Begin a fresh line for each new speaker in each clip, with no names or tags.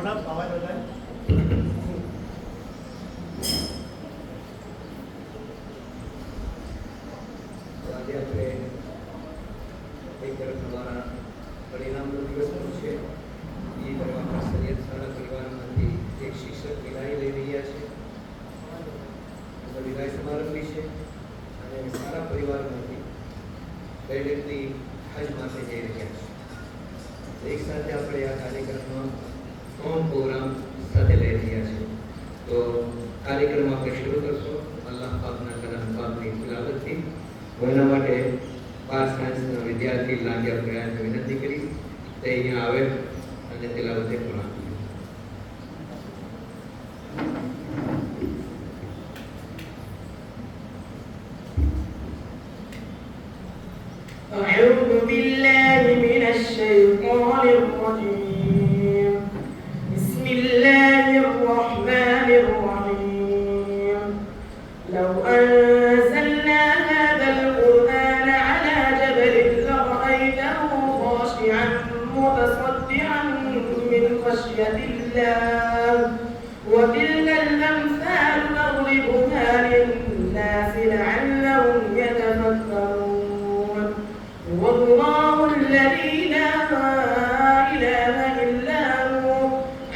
થોડા અવાજ વધારે
આજે આપણે એક તરફ અમારા પરિણામનો દિવસ પણ છે, બીજી તરફ આપણા સૈયદ શાળા પરિવારમાંથી એક શિક્ષક વિદાય લઈ રહ્યા છે, વિદાય સમારંભ બી છે અને સારા પરિવારમાંથી બે વ્યક્તિ હજ માટે જઈ રહ્યા છે. એક સાથે આપણે આ કાર્યક્રમમાં 3 પ્રોગ્રામ સાથે લઈ રહ્યા છીએ. તો કાર્યક્રમ આપણે શરૂ કરશું અલ્લાહ પાકના કલામ પાકની તિલાવતથી. હું એના માટે 12 સાયન્સના વિદ્યાર્થી લાગ્યા પ્રયાસને વિનંતી કરીશ તે અહીંયા આવે અને તિલાવતે પૂર્ણ.
أعوذ بالله من الشيطان الرجيم. بسم الله الرحمن الرحيم. لو أنزلنا هذا القرآن على جبل لرأيته خاشعا متصدعا من خشية الله وتلك الأمثال نضربها للناس لعلهم يتفكرون. والله الذي لا إله إلا هو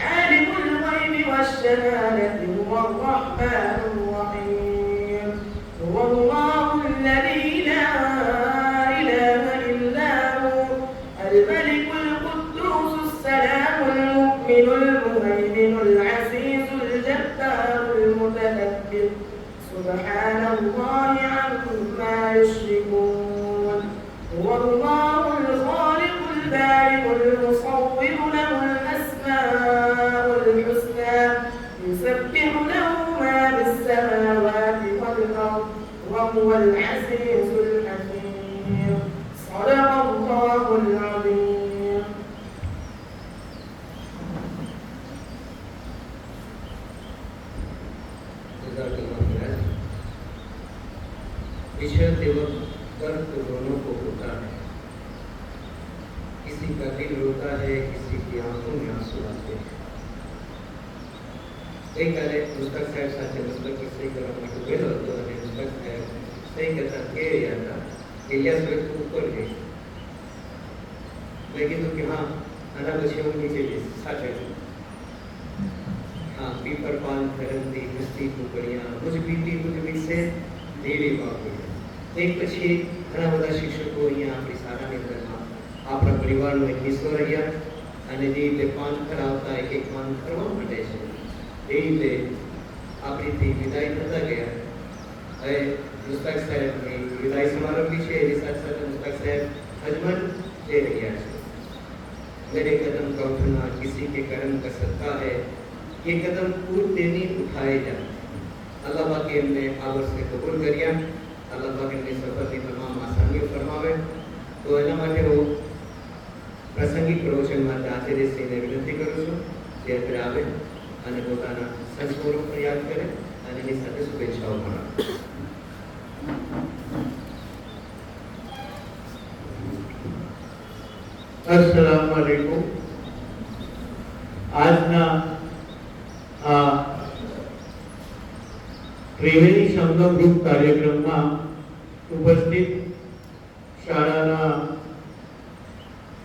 عالم الغيب والشهادة هو الرحمن الرحيم. والله الذي لا إله إلا هو الملك القدوس السلام المؤمن المهيمن العزيز الجبار المتكبر سبحان الله عما يشركون. هو الله الخالق البارئ المصور له الأسماء الحسنى يسبح له ما في السماوات والأرض وهو العزيز الحكيم. صدق الله العظيم.
विषय देवक दर्द रोनों को होता है, किसी का दिल रोता है, किसी की आंखों में आंसू आते हैं. एक करे मुस्तक साहब સાથે મુસ્તક સહી કરવા માટે ગયો હતો અને મુસ્તક સાહેબ સહી કરતા કે હતા ઇલિયાસ ભાઈ તું ઉપર ગઈ. મેં કીધું કે હા આના પછી હું નીચે જઈશ સાથે. हाँ पीपर पान करंदी हस्ती कुकड़ियाँ मुझ बीती मुझ विसे देवी बापू. एक પછી ઘણા બધા શિક્ષકો અહીંયા આપણી શાળાની અંદરમાં આપણા પરિવારનો એક હિસ્સો રહ્યા અને જે રીતે પાન કરાવતા એક પાન કરવા માટે છે એ રીતે આપણીથી વિદાય થતા ગયા. હવે મુસ્તક સાહેબની વિદાય સમારંભ બી છે, એની સાથે સાથે મુસ્તક સાહેબ હજમન જઈ રહ્યા છે. मेरे कदम का उठना किसी के कर्म का सदका है, ये कदम पूरे नहीं उठाए जा. अल्लाह पाक ने आवर से कबूल करिया. अल्लाह पाक ने सफर की तमाम आसानियों फरमावे. तो एना માટે હું પ્રાસંગિક પ્રવચન માટે આચાર્યશ્રીને વિનંતી કરું છું કે અત્યારે આવે અને પોતાના સંસ્મરો પર યાદ કરે અને એની સાથે શુભેચ્છાઓ પણ આપે.
अस्सलाम वालेकुम. આજના આ ત્રિવેણી સંગમ ગ્રુપ કાર્યક્રમમાં ઉપસ્થિત શાળાના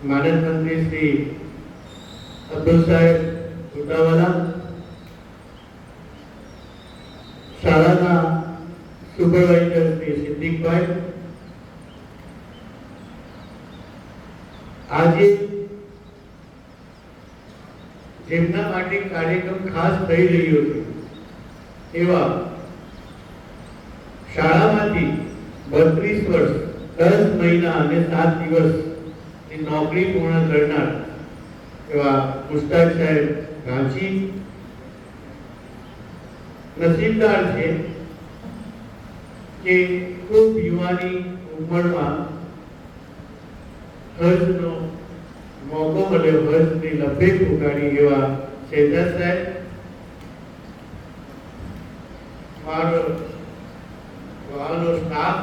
માનદ મંત્રી શ્રી અબ્દુલ સાહેબ ઉટાવાલા, શાળાના સુપરવાઇઝર શ્રી સિદ્દીકભાઈ, આજે જેમના માટે કાર્યક્રમ ખાસ થઈ રહ્યો છે એવા શાળામાંથી 32 વર્ષ 10 મહિના અને 7 દિવસની નોકરી પૂર્ણ કરનાર એવા મુસ્તાક સાહેબ ગાંચી નસીબદાર છે કે ખૂબ યુવાની ઉંમરમાં હજનો મોકો મળ્યો, હજની લપેટ ઉગાડી એવા શેજાદ સાહેબ, મારો વાળનો સ્ટાફ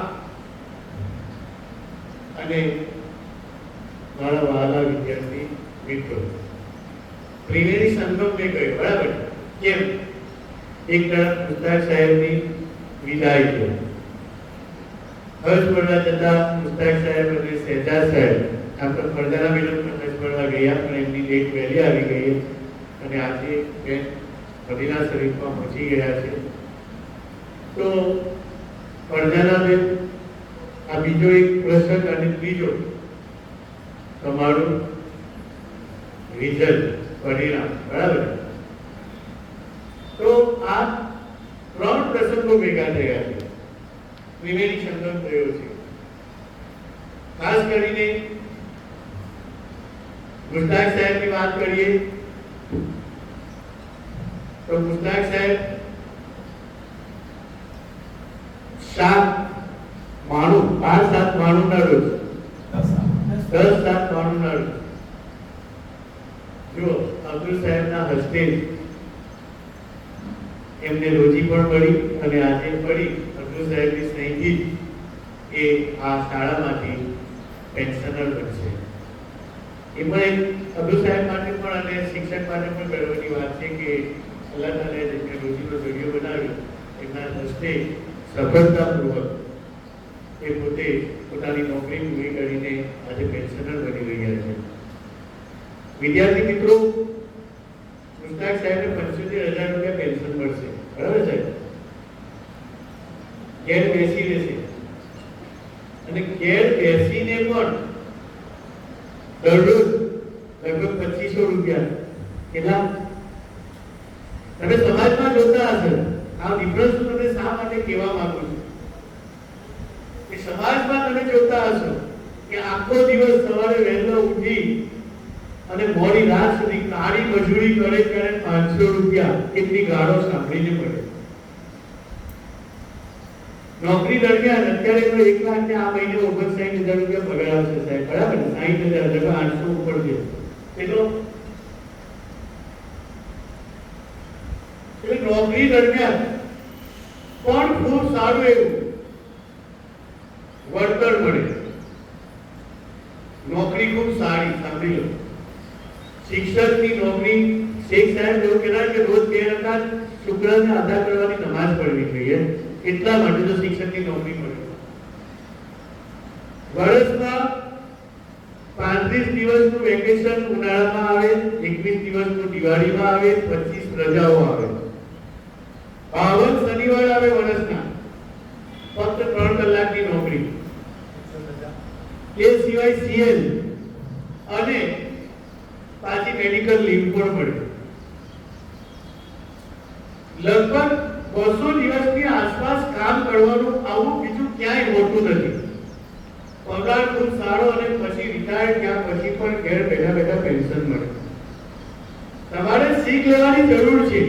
અને મારા વહાલા વિદ્યાર્થી મિત્રો, ત્રિવેણી સંગમ મેં કહ્યું, બરાબર? કેમ? એક તરફ મુસ્તાક સાહેબની વિદાય છે, હજ પડવા જતા મુસ્તાક સાહેબ અને શહેજાદ સાહેબ આપણે ફરજાના મેડમ પણ હજ પડવા ગયા, પણ એમની ડેટ વહેલી આવી ગઈ અને આજે બેન મદીના શરીફમાં પહોંચી ગયા છે. તો ફરજાના બેન, આ બીજો એક પ્રસંગ અને ત્રીજો તમારું રિઝલ્ટ પરિણામ, બરાબર? તો આ ત્રણ પ્રસંગો ભેગા થયા છે, ત્રિવેણી સંગમ થયો છે. ખાસ કરીને મુસ્તાક સાહેબની વાત કરીએ તો મુસ્તાક સાહેબ 7 માણું 5-7 માણુંના રોજ 10-7 માણુંના રોજ જો અબ્દુલ સાહેબના હસ્તે એમને રોજી પણ મળી અને આજે પડી અબ્દુલ સાહેબની સહીથી એ આ શાળામાંથી પેન્શનર બનશે. એ પણ એક અબ્દુલ સાહેબ માટે પણ અને શિક્ષક માટે પણ ગર્વની વાત છે કે અલ્લાહ તાલાએ જેમને રોજીનો જરિયો બનાવ્યો એમના હસ્તે સફળતાપૂર્વક એ પોતે પોતાની નોકરી પૂરી કરીને આજે પેન્શનર બની રહ્યા છે. વિદ્યાર્થી મિત્રો, મુસ્તાક સાહેબને 75,000 રૂપિયા પેન્શન મળશે, બરાબર સાહેબ? ઘેર બેસી રહેશે અને ઘેર બેસીને પણ દરરોજ લગભગ 2500 રૂપિયા. કેટલા? તમે સમાજમાં જોતા હશો, આ ડિફરન્સ તમને શા માટે કહેવા માંગુ છું કે સમાજમાં તમે જોતા હશો કે આખો દિવસ સવારે વહેલો ઉઠી અને મોડી રાત સુધી કાળી મજૂરી કરે 500 રૂપિયા કેટલી ગાળો સાંભળીને પડે. નોકરી દરમિયાન અત્યારે તો 1 લાખ ને આ મહિને 59,000 રૂપિયા પગાર આવશે સાહેબ, બરાબર? 60,000 800 ઉપર છે એટલો. એટલે નોકરી દરમિયાન પણ ખૂબ સારું એવું વળતર મળે, નોકરી ખૂબ સારી. સાંભળી લો, શિક્ષકની નોકરી, શેખ સાહેબ એવું કહેતા કે રોજ 2 રકાત શુક્રને અદા કરવાની નમાઝ પઢવી જોઈએ, એટલા માટે તો શિક્ષકની નોકરી મળે. વર્ષમાં 35 દિવસનું વેકેશન ઉનાળામાં આવે, 21 દિવસનું દિવાળીમાં આવે, 25 રજાઓ આવે, 52 શનિવાર આવે વર્ષના, ફક્ત 3 કલાકની નોકરી. એ સિવાય સીએલ અને પાછી મેડિકલ લીવ પણ મળે. લગભગ 200 દિવસની આસપાસ કામ કરવાનું આવું બીજું ક્યાંય હોતું નથી. પગાર ખૂબ સારો અને પછી રિટાયર થયા પછી પણ ઘેર બેઠા બેઠા પેન્શન મળે. તમારે શીખ લેવાની જરૂર છે,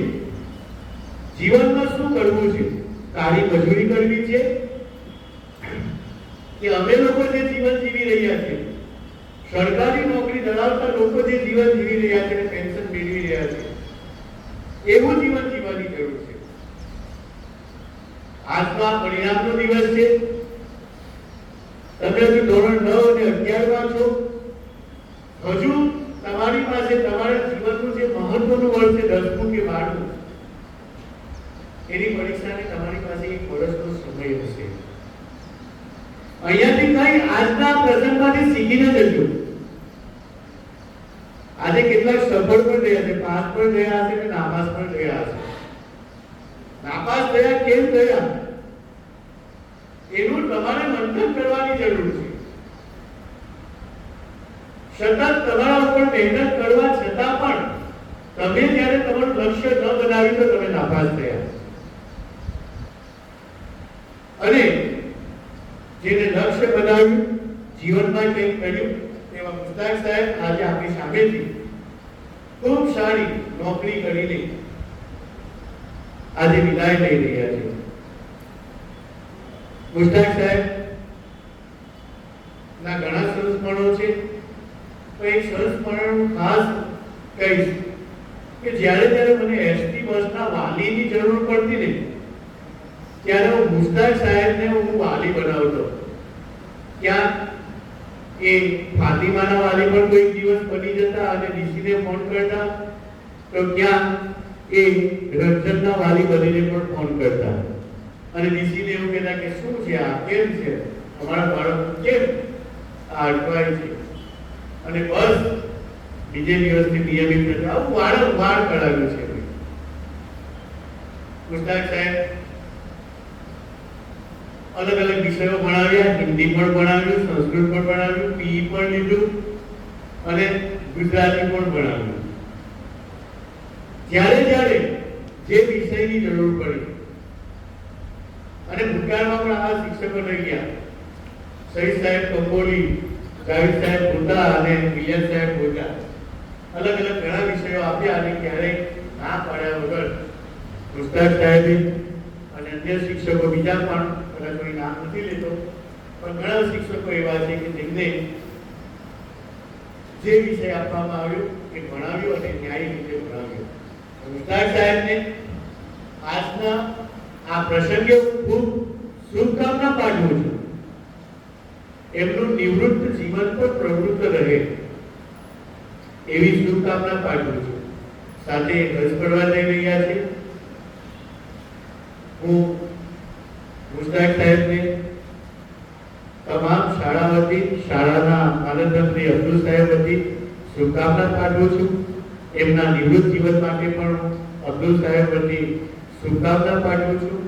જીવનમાં શું કરવું છે. કાળી મજૂરી કરવી છે કે અમે લોકો જે જીવન જીવી રહ્યા છે, સરકારી નોકરી ધરાવતા લોકો જે જીવન જીવી રહ્યા છે અને પેન્શન મેળવી રહ્યા છે, એવું જીવન જીવવાની જરૂર છે. આજનો પરિણામનો દિવસ છે. તમે હજુ ધોરણ 9 અને 11 માં છો, હજુ તમારી પાસે તમારા જીવનનું જે મહત્વનું વર્ષ છે 10મું કે 12મું, એની પરીક્ષાને તમારી પાસે 1 વર્ષનો સમય હશે. અહીંયાથી કઈ આજના પ્રસંગમાંથી શીખીને જજો. આજે કેટલાક સફળ પણ થયા છે, પાસ પણ થયા હશે અને નાપાસ પણ થયા હશે. નાપાસ થયા કેમ થયા એનું તમારે મંથન કરવાની જરૂર છે. સતત તમારા ઉપર મહેનત કરવા છતાં પણ તમે જ્યારે તમારું લક્ષ્ય ન બનાવ્યું તો તમે નાપાસ થયા. અને જેને લક્ષ્ય બનાવ્યું, જીવનમાં કંઈક કર્યું, એવા મુસ્તાક સાહેબ આજે આપણી સામેથી ખૂબ સારી નોકરી કરીને આજે વિદાય લઈ રહ્યા છે. મુસ્તાક સાહેબ ના ઘણા સંસ્મરણો છે, તો એક સંસ્મરણ ખાસ કહીશ કે જ્યારે મને એસટી બસના વાલીની જરૂર પડતી ને, ત્યારે હું મુસ્તાક સાહેબને હું વાલી બનાવતો. ક્યાં એ ફાતિમાના વાલી પણ કોઈ દિવસ બની જતા અને ડીસીને ફોન કરતા તો ત્યાં એ રંજનના વાલી બનીને પણ ફોન કરતા અને ડીસીને એવું કહેતા કે શું છે આ, કેમ છે અમારા બાળક કેમ આ અટવાય છે, અને બસ બીજે દિવસથી નિયમિત નથી. આવું વારંવાર કરાવ્યું છે. મુસ્તાક સાહેબ અલગ અલગ વિષયો ભણાવ્યા, હિન્દી પણ ભણાવ્યું, સંસ્કૃત પણ ભણાવ્યું, પીઈ પણ લીધું અને ગુજરાતી પણ ભણાવ્યું. જ્યારે જ્યારે જે વિષયની જરૂર પડી અને ભૂતકાળમાં પણ આ શિક્ષકો રહી ગયા. શહીદ સાહેબ કંબોલી, જાવેદ સાહેબ ભૂતા અને વિલિયમ સાહેબ ભૂતા અલગ અલગ ઘણા વિષયો આપ્યા અને ક્યારેય ના પાડ્યા વગર મુસ્તાક સાહેબે અને અન્ય શિક્ષકો બીજા પણ કદાચ કોઈ નામ નથી લેતો પણ ઘણા શિક્ષકો એવા છે કે જેમને જે વિષય આપવામાં આવ્યો એ ભણાવ્યો અને ન્યાયી રીતે ભણાવ્યો. મુસ્તાક સાહેબને આજના આ પ્રસંગે ખૂબ શુભકામના પાઠવું છું. એમનું નિવૃત્ત જીવન પર પ્રવૃત્ત રહે એવી શુભકામના પાઠવું છું. સાથે હજ કરવા જઈ રહ્યા છે. હું મુસ્તાક સાહેબને તમામ શાળા વતી, શાળાના આનંદમંત્રી અબ્દુલ સાહેબ વતી શુભકામના પાઠવું છું. એમના નિવૃત્ત જીવન માટે પણ અબ્દુલ સાહેબ વતી શુભકામના પાઠવું છું.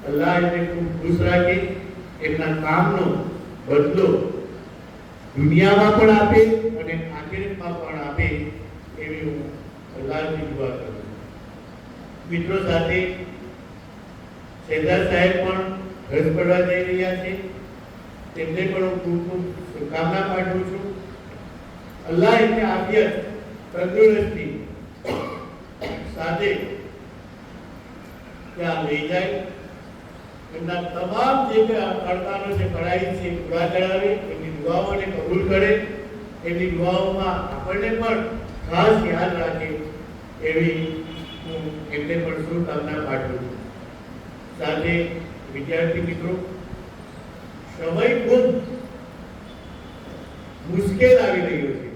અલ્લાહ એમને ખૂબ ખુશ રાખે, એમના કામનો બદલો દુનિયામાં પણ આપે અને આખિરતમાં પણ આપે એવી હું અલ્લાહની દુઆ કરું છું. મિત્રો સાથે શેહજાદ સાહેબ પણ હજ કરવા જઈ રહ્યા છે. તેમને પણ હું ખૂબ ખૂબ શુભકામના પાઠવું છું. અલ્લાહ એમને આફિયત, તંદુરસ્તી સાથે ત્યાં લઈ જાય. એમના તમામ જે અડતાનો જે પઢાઈ છે પૂરા કરાવે, એમની દુઆઓને કબૂલ કરે, એમની દુઆઓમાં આપણને પણ ખાસ યાદ રાખે એવી હું એમને પણ શુભકામના પાઠવું છું. સાથે વિદ્યાર્થી મિત્રો, સમય ખૂબ મુશ્કેલ આવી રહ્યો છે.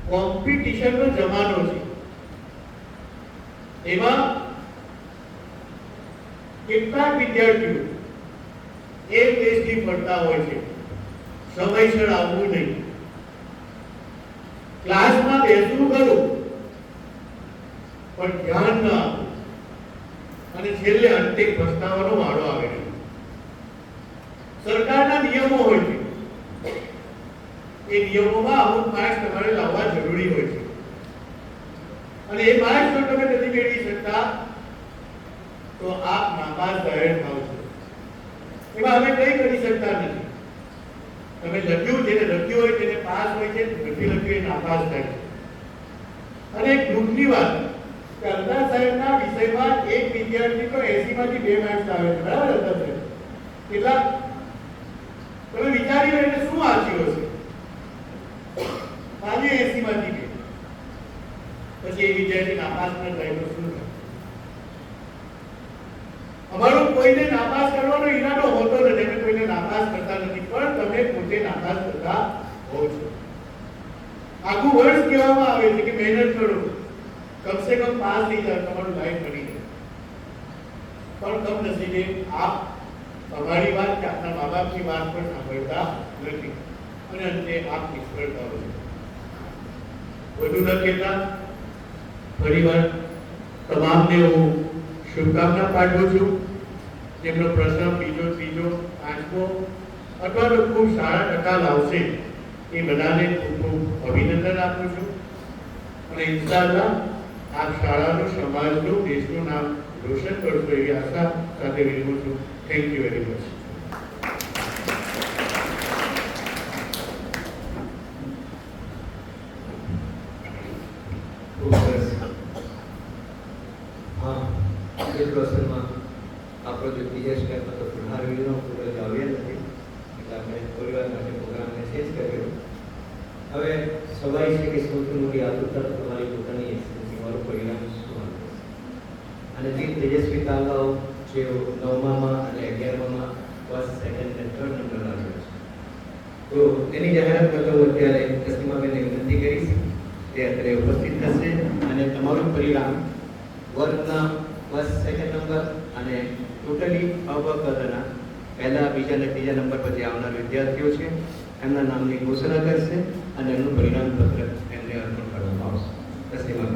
કોમ્પિટિશનનો જમાનો છે. એમાં કેટલાક વિદ્યાર્થીઓ એક દેશથી પડતા હોય છે. સમયસર આવવું નહીં, ક્લાસમાં બેસવું ખરું પણ ધ્યાન ન આપવું અને છેલ્લે અંતે પસ્તાવાનો વાળો આવે છે. સરકારના નિયમો હોય છે, એ નિયમોમાં અમુક માર્ક્સ તમારે લાવવા જરૂરી હોય છે અને એ માર્ક્સ જો તમે નથી મેળવી શકતા તો આપ નાપાસ જાહેર થાવ છો. એમાં અમે કંઈ કરી શકતા નથી. તમે લખ્યું, જેને લખ્યું હોય તેને પાસ હોય છે, નથી લખ્યું એ નાપાસ થાય છે. અને એક ગ્રુપની વાત કે અલ્લાહ સાહેબના વિષયમાં એક વિદ્યાર્થી તો 80 માંથી 2 માર્ક્સ આવે છે. બરાબર અલ્લાહ સાહેબ? કેટલા? તમે વિચારી લો એટલે શું આંચ્યું હશે? ખાલી 80 માંથી 2. પછી એ વિદ્યાર્થી નાપાસ ન થાય તો શું થાય? અમારો કોઈને નાપાસ કરવાનો ઈરાદો હોતો નથી. અમે કોઈને નાપાસ કરતા નથી, પણ તમે પોતે નાપાસ કરતા હો છો. આખું વર્ષ કહેવામાં આવે છે કે મહેનત કરો, કમસે કમ પાસ થઈ જાય, તમારું લાઈફ બની જાય. પણ કમનસીબે આપ તમારી વાત કે આપના મા બાપની વાત પણ સાંભળતા નથી અને અંતે આપ નિષ્ફળ થાઓ છો. વધુ ન કહેતા ફરીવાર તમામને હું શુભકામના પાઠવું છું. જેમનો પ્રથમ, બીજો, ત્રીજો, પાંચમો અથવા તો ખૂબ સારા ટકા લાવશે એ બધાને ખૂબ ખૂબ અભિનંદન આપું છું અને ઇન્શાઅલ્લાહ આપ શાળાનું, સમાજનું, દેશનું નામ રોશન કરશો એવી આશા સાથે વિરમું છું. Thank you very much.
આપણો જે બીજા સ્ટેપમાં તો પુનરાવર્તનનો પૂરો જ આવ્યા નથી એટલે આપણે પરિવાર માટે પ્રોગ્રામને ચેન્જ કર્યો. હવે સવાલ છે કે સૌથી મોટી આતુરતા તમારી પોતાની એક્સપિરિયન્સ, મારું પરિણામ શું આવે અને જે તેજસ્વી તાલાઓ જેઓ 9માં અને 11માં ફર્સ્ટ, સેકન્ડ અને થર્ડ નંબર લાવ્યો છે તો તેની જાહેરાત કરતા હું અત્યારે તસ્લીમાબેનને વિનંતી કરીશ તે અત્રે ઉપસ્થિત થશે અને તમારું પરિણામ વર્ગના ફર્સ્ટ સેકન્ડ નંબર અને ટોટલી અવકરના પહેલા બીજા અને ત્રીજા નંબર પર જે આવનાર વિદ્યાર્થીઓ છે એમના નામની ઘોષણા કરશે અને એમનું પરિણામ પત્ર એમને અર્પણ કરવામાં આવશે. તસ્લીમા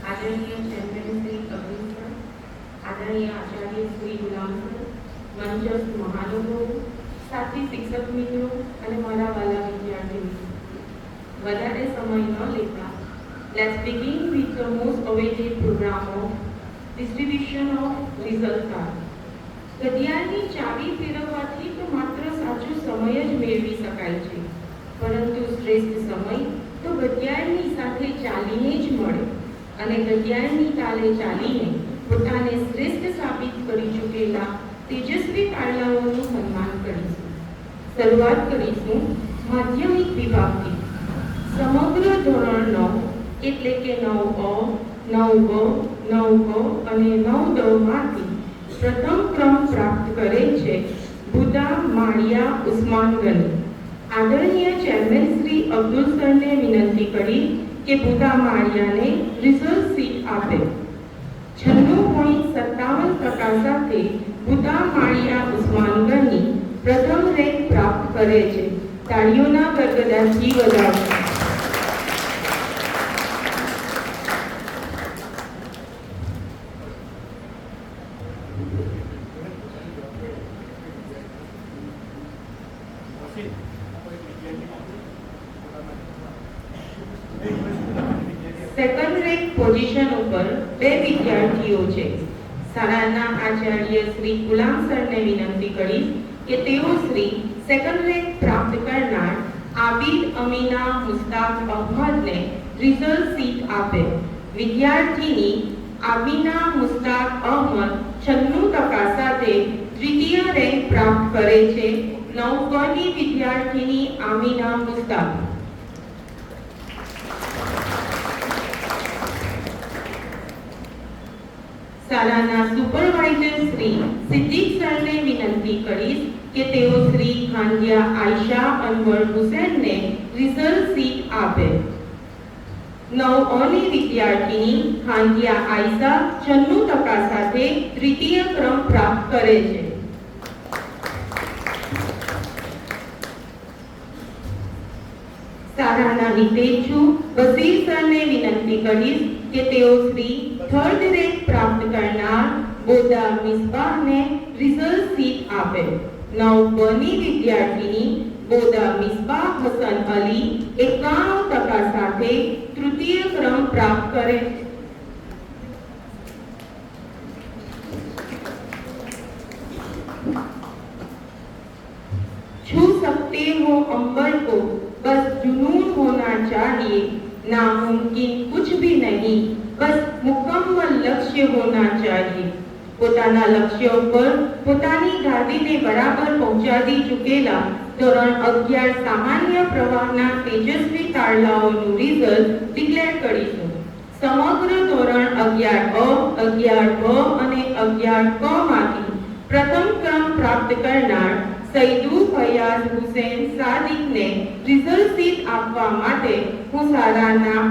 आदरणीय चेयरमैन श्री अब्दुल सर, आदरणीय आचार्य श्री गुलाम सर, मंचस्थ महानुभावो, साथी शिक्षक मित्रों અને મારા વાલા વિદ્યાર્થી મિત્રો, વધારે સમય ન લેતા let's begin with the most awaited program of distribution of result card. ઘડિયાળની ચાવી ફેરવવાથી તો માત્ર સાચો સમય જ મેળવી શકાય છે, પરંતુ શ્રેષ્ઠ સમય તો ઘડિયાળની સાથે ચાલીને જ મળે અને ઘડિયાળની તાલે ચાલીને પોતાને શ્રેષ્ઠ સાબિત કરી ચૂકેલા તેજસ્વી પાડલાઓનું સન્માન કરીશું. શરૂઆત કરીશું માધ્યમિક વિભાગથી. સમગ્ર ધોરણ 9 એટલે કે 9 અ, 9 બ, 9 ગ અને 9 દ માંથી પ્રથમ ક્રમ પ્રાપ્ત કરે છે બુદા માળિયા ઉસ્માન ગની. આદરણીય ચેરમેન શ્રી અબ્દુલ સરને વિનંતી કરી કે બુદા માળિયાને રિઝલ્ટ શીટ આપે. 96.57% સાથે બુદા માળિયા ઉસ્માન ગની પ્રથમ રેન્ક પ્રાપ્ત કરે છે. તાળીઓના ગડગડાટથી વધાવો. સેકન્ડ રેન્ક પોઝિશન ઉપર બે વિદ્યાર્થીઓ છે. શાળાના આચાર્ય શ્રી ગુલામ સરને વિનંતી કરીશ કે તેઓ શ્રી સેકન્ડ રેન્ક પ્રાપ્ત કરનાર આબિદ અમીના મુસ્તાક અહમદને રિઝલ્ટ શીટ આપે. વિદ્યાર્થીની આબીના મુસ્તાક અહમદ 96% સાથે તૃતીય રેન્ક પ્રાપ્ત કરે છે. 9 ગની વિદ્યાર્થીની આમીના મુસ્તાક. શાળાના સુપરવાઇઝર શ્રી સિદ્દીક સરને વિનંતી કરીશ કે તેઓ શ્રી ખાંડિયા આયશા અનવર હુસૈનને રિઝલ્ટ શીટ આપે. 9 અની વિદ્યાર્થીની ખાંડિયા આયશા 96% સાથે તૃતીય ક્રમ પ્રાપ્ત કરે છે. શાળાના હિતેચ્છુ વસીર સરને વિનંતી કરીશ કે તેઓ શ્રી થર્ડ રેન્ક પ્રાપ્ત કરનાર બોદા મિસબાહને રિઝલ્ટ શીટ આપે. 9 બની વિદ્યાર્થીની બોદા મિસબાહ હસન અલી 91% સાથે તૃતીય ક્રમ પ્રાપ્ત કરે છે. छू सकते हो अंबर को, बस जुनून होना चाहिए, नामुमकिन कुछ भी नहीं, बस मुकम्मल लक्ष्य होना चाहिए. પોતાના લક્ષ્ય ઉપર પોતાની ગાડીને બરાબર પહોંચાડી ચૂકેલા ધોરણ 11 સામાન્ય પ્રવાહના તેજસ્વી તાળલાઓનું રિઝલ્ટ ડિક્લેર કરીશું. સમગ્ર ધોરણ 11 અ, 11 બ અને 11 ક માંથી પ્રથમ ક્રમ પ્રાપ્ત કરનાર સૈદુ ફયાઝ હુસૈન સાદિકને રિઝલ્ટ શીટ આપવા માટે હું શાળાના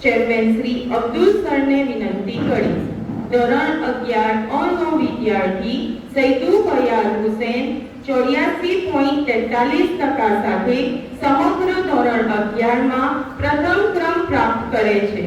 ચેરમેન શ્રી અબ્દુલ સરને વિનંતી કરીશ. ધોરણ 11 અ નો વિદ્યાર્થી સૈદુ ફયાઝ હુસૈન 84.43% સાથે સમગ્ર ધોરણ 11 માં પ્રથમ ક્રમ પ્રાપ્ત કરે છે.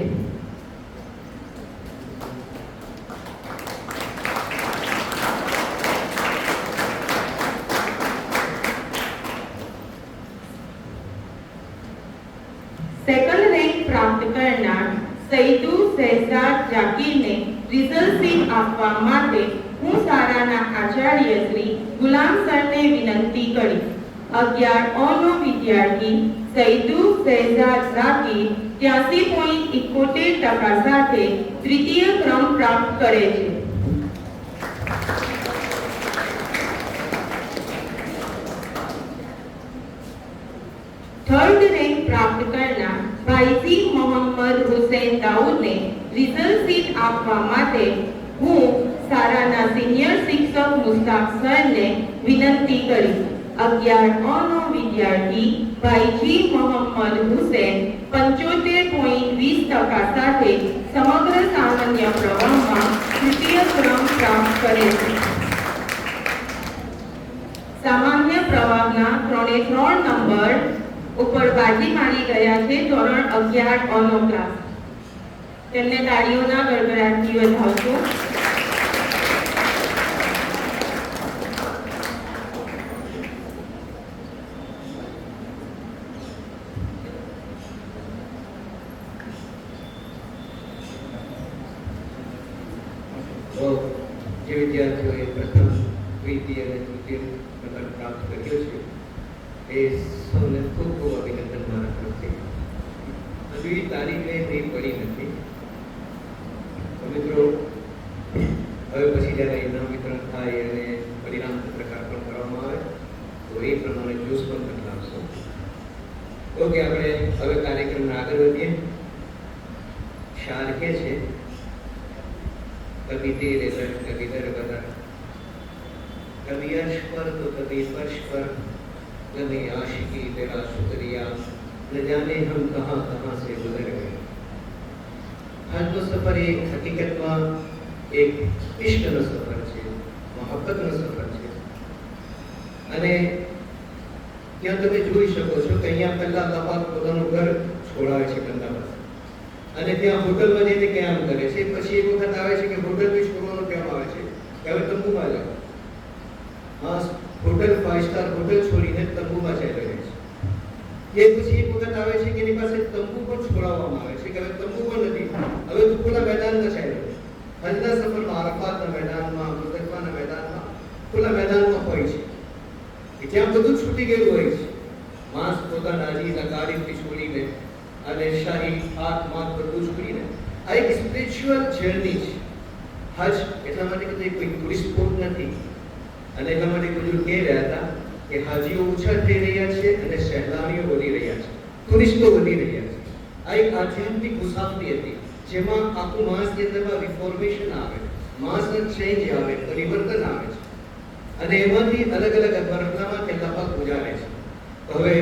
सेकंड रैंक प्राप्त करनार सईदू शहजाद जाकिरने रिजल्ट शीट आपवा माटे હું શાળાના આચાર્ય શ્રી ગુલામ સરને વિનંતી કરી. 11 અ નો વિદ્યાર્થી સઈદુ શહેજાદ જાકીર 83.71% સાથે તૃતીય ક્રમ પ્રાપ્ત કરે છે. थर्ड रैंक प्राप्त करना भाईजी मोहम्मद हुसैन दाऊद ने રિઝલ્ટ શીટ આપવા માટે હું શાળાના સિનિયર શિક્ષક મુસ્તાક સરને વિનંતી કરીશ. 11 નો વિદ્યાર્થી ભાઈજી મોહમ્મદ હુસેન 75.20% સાથે સમગ્ર સામાન્ય પ્રવાહમાં તૃતીય ક્રમ પ્રાપ્ત કરે છે. સામાન્ય પ્રવાહના 3 નંબર ઉપર બાજી મારી ગયા છે ધોરણ 11 નો ક્લાસ. તેમને તાળીઓના ગડગડાટથી વધાવશો.
તો જે વિદ્યાર્થીઓએ પ્રથમ દ્વિતીય અને તૃતીય નંબર પ્રાપ્ત કર્યો છે એ સૌને ખૂબ ખૂબ અભિનંદન મારા તરફથી. હજુ તારીખે તે પડી નથી. તો મિત્રો, હવે પછી જ્યારે ઇનામ વિતરણ થાય અને પરિણામ પત્રકાર પણ કરવામાં આવે તો એ પ્રમાણે જોશ પણ બદલાવશો. ઓકે, આપણે હવે કાર્યક્રમને આગળ વધીએ. શાર કે છે कभी तेरे दर कभी दर बदर, कभी अर्श पर तो कभी फर्श पर, लगे आशिकी तेरा शुक्रिया, न जाने हम कहाँ कहाँ से गुजर गए. हज नो सफर एक हकीकतમાં એક ઇશ્કનો સફર છે, મોહબ્બતનો સફર છે. અને ત્યાં તમે જોઈ શકો છો કે અહીંયા પહેલા અલ્લાહ પોતાનું ઘર છોડાવે છે કંદા પાસે, અને ત્યાં હોટલમાં જઈને કેમ કરે છે. પછી એક વખત આવે છે કે હોટલ બી છોડવાનો કેમ આવે છે કે હવે તંબુમાં જાઓ. હા, હોટલ 5 સ્ટાર હોટલ છોડીને તંબુમાં જઈ રહે છે. એ પછી એક વખત આવે છે કે એની પાસે તંબુ પણ છોડાવવામાં આવે છે કે હવે તંબુ પણ નથી, હવે તો ખુલ્લા મેદાનમાં ચાલી રહ્યો. હજના સફરમાં અરફાતના મેદાનમાં, મુઝદલિફાના મેદાનમાં, ખુલ્લા મેદાનમાં હોય છે કે જ્યાં બધું છૂટી ગયેલું હોય છે. માસ પોતાના અજીઝ અકારીબથી છોડીને અને શાહી હાથ માથ બધું છોડીને આ એક સ્પિરિચ્યુઅલ જર્ની છે. હજ એટલા માટે કે કોઈ ટુરિસ્ટ સ્પોટ નથી, અને એટલા માટે બુઝુર્ગ કહી રહ્યા હતા કે હાજીઓ ઓછા થઈ રહ્યા છે અને સહેલાણીઓ વધી રહ્યા છે, ટુરિસ્ટો વધી રહ્યા છે. આ એક આધ્યાત્મિક મુસાફરી હતી જેમાં આખું માસની અંદરમાં રિફોર્મેશન આવે, માસનો ચેન્જ આવે, પરિવર્તન આવે છે, અને એમાંથી અલગ અલગ મરહલામાં અલ્લાહ પાક ગુજારે છે. તો હવે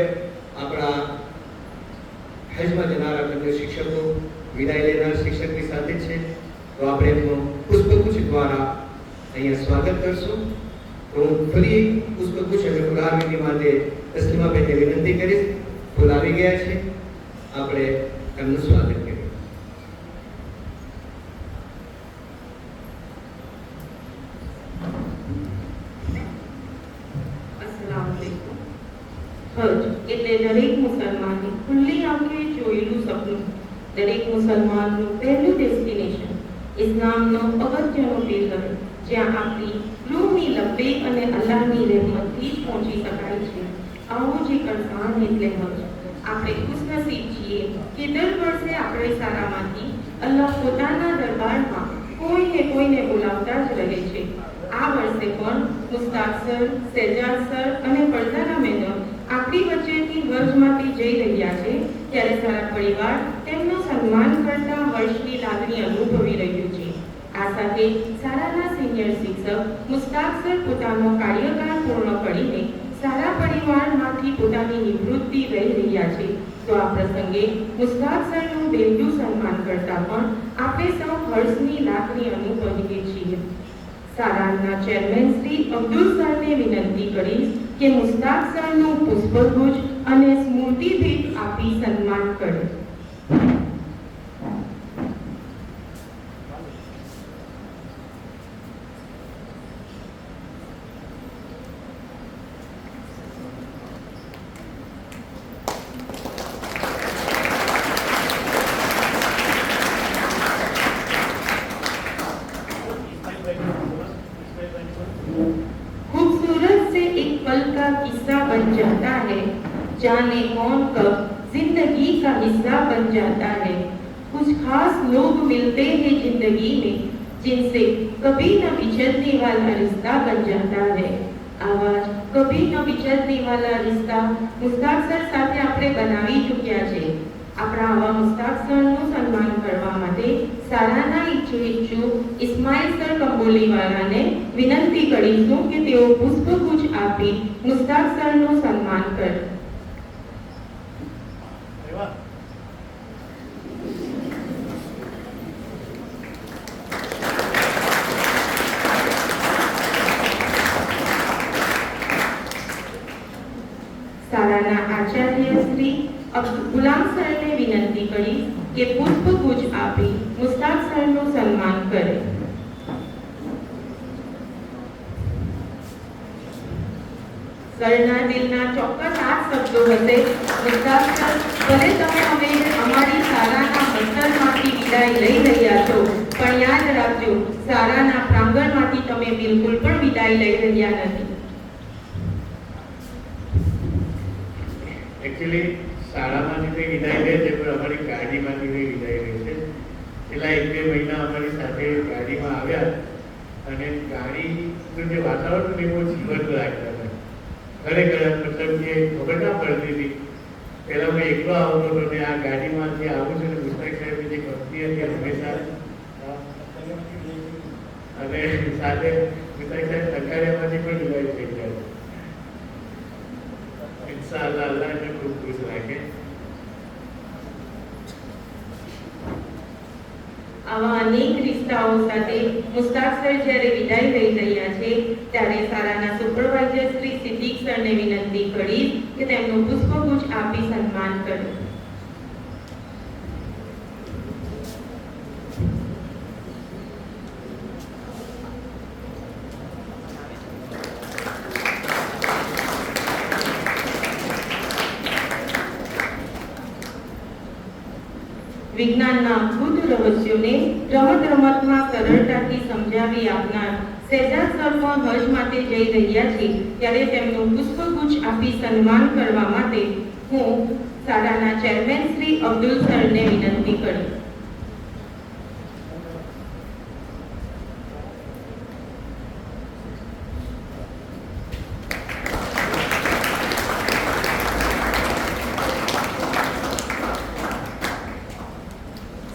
આપણા હજમાં જનારા બંને શિક્ષકો વિદાય લેનાર શિક્ષકની સાથે છે, તો આપણે એમનું પુષ્પગુચ્છ દ્વારા અહીંયા સ્વાગત કરશું. તો હું ફરી પુષ્પગુચ્છ અને ફુલહારવિધિ માટે તસ્લીમાબેનને વિનંતી કરીશ. ફૂલ આવી ગયા છે, આપણે એમનું સ્વાગત કરીએ.
હજ એટલે દરેક મુસલમાનની ખુલ્લી આંખે જોયેલું સપનું, દરેક મુસલમાનનું પહેલું ડેસ્ટિનેશન, ઇસ્લામનો અગત્યનો પિલર, જ્યાં આપણી રૂહની લબ્બેક અને અલ્લાહની રહેમતથી પહોંચી શકાય છે. આવું જ એક અરસાન એટલે હજ. આપણે ખુશનસીબ છીએ કે દર વર્ષે આપણે શાળામાંથી અલ્લાહ પોતાના દરબારમાં કોઈને બોલાવતા જ રહે છે. આ વર્ષે પણ મુસ્તાક સર, સેજાદ સર અને ફરઝાના મેડમ આપણી વચ્ચેથી હજમાંથી જઈ રહ્યા છે, ત્યારે સારા પરિવાર તેમનું સન્માન કરતા હર્ષની લાગણી અનુભવી રહ્યું છે. આ સાથે શાળાના સિનિયર શિક્ષક મુસ્તાક સર પોતાનો કાર્યકાળ પૂર્ણ કરીને સારા પરિવારમાંથી પોતાની નિવૃત્તિ લઈ રહ્યા છે. તો આ પ્રસંગે મુસ્તાક સરનું બેવડું સન્માન કરતા પણ આપણે સૌ હર્ષની લાગણી અનુભવીએ છીએ. શાળાના ચેરમેન શ્રી અબ્દુલ સરને વિનંતી કરીશ કે મુસ્તાક સરનું પુષ્પગુચ્છ અને સ્મૃતિ ભેટ આપી સન્માન કરે. किस्सा बन जाता है, जाने कौन कब जिंदगी का हिस्सा बन जाता है. कुछ खास लोग मिलते हैं जिंदगी में जिनसे कभी न बिछड़ने वाला रिश्ता बन जाता है. आवाज कभी न बिछड़ने वाला रिश्ता मुस्ताक सर સાથે આપણે બનાવી ચૂક્યા છે. આપણા આવા મુસ્તાક સરનું સન્માન કરવા માટે શાળાના ઈચ્છુ ઇસ્માઇલ સર કંબોલીવાલાને વિનંતી કરીશું કે તેઓ પુષ્પગુચ્છ આપી મુસ્તાક સરનું સન્માન કરે. શાળાના આચાર્ય શ્રી ગુલામ સરને વિનંતી કરી કે પુષ્પગુચ્છ આપી મુસ્તાક સરનું સન્માન કરે. સરના દિલના ચોક્કસ આ શબ્દો હશે. મુસ્તાક સર, ભલે તમે અમે અમારી શાળાના મંતરમાંથી વિદાય લઈ રહ્યા છો, પણ યાદ રાખજો, શાળાના પ્રાંગણમાંથી તમે બિલકુલ પણ વિદાય લઈ રહ્યા નથી.
એકચ્યુઅલી શાળામાંથી તે વિદાય લે છે, પણ અમારી ગાડીમાંથી તે વિદાય લે છે. છેલ્લા 1-2 મહિના અમારી સાથે ગાડીમાં આવ્યા અને ગાડીનું જે વાતાવરણ ને બહુ જીવંત લાગતા હતા. ખરેખર મતલબ કે ખબર ના પડતી હતી. પહેલા હું એકલો આવતો હતો ને આ ગાડીમાંથી આવું છું ને મુસ્તાક સાહેબની જે કંપની હતી હંમેશા અને સાથે મુસ્તાક સાહેબ સરકારીમાંથી પણ વિદાય થઈ ગયા. ઇન્શાઅલ્લાહ અલ્લાહ એને ખૂબ ખુશ રાખે.
આવા અનેક રિશ્તાઓ સાથે મુસ્તાક સર જ્યારે વિદાય લઈ રહ્યા છે, ત્યારે શાળાના સુપરવાઇઝર શ્રી સિદ્દીક સરને વિનંતી કરીશ કે તેમનું પુષ્પગુચ્છ આપી સન્માન કરે. વિજ્ઞાનના અદ્ભુત રહસ્યોને રમતમાં સરળતાથી સમજાવી આપનાર શહેજાદ સર પણ હજ માટે જઈ રહ્યા છે, ત્યારે તેમનું પુષ્પગુચ્છ આપી સન્માન કરવા માટે હું શાળાના ચેરમેન શ્રી અબ્દુલ સરને વિનંતી કરીશ.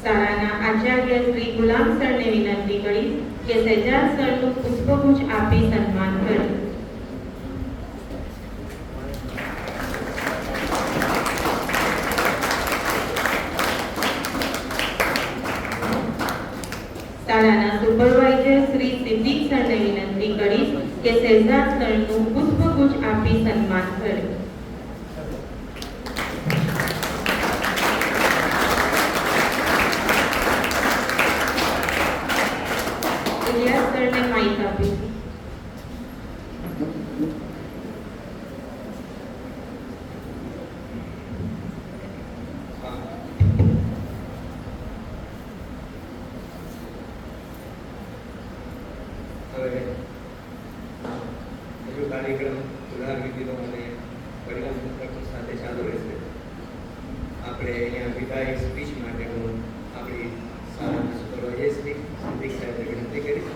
શાળાના આચાર્ય શ્રી ગુલામ સરને વિનંતી કરીશ કે શહેજાદ સરનું પુષ્પગુચ્છ આપી સન્માન કરે. શાળાના સુપરવાઇઝર શ્રી સિદ્દીક સરને વિનંતી કરીશ કે શહેજાદ સરનું પુષ્પગુચ્છ આપી સન્માન કરે. ઇલિયાસ સરને માઇક આપીશું.
હવે હજુ કાર્યક્રમ ઉદાર વિધિનો અને પરિણામ પુસ્તક સાથે ચાલુ રહેશે. આપણે અહીંયા વિદાય સ્પીચ માટે હું આપણી શાળાના સુપરવાઇઝર શ્રી સિદ્દીક સાહેબને વિનંતી કરીશ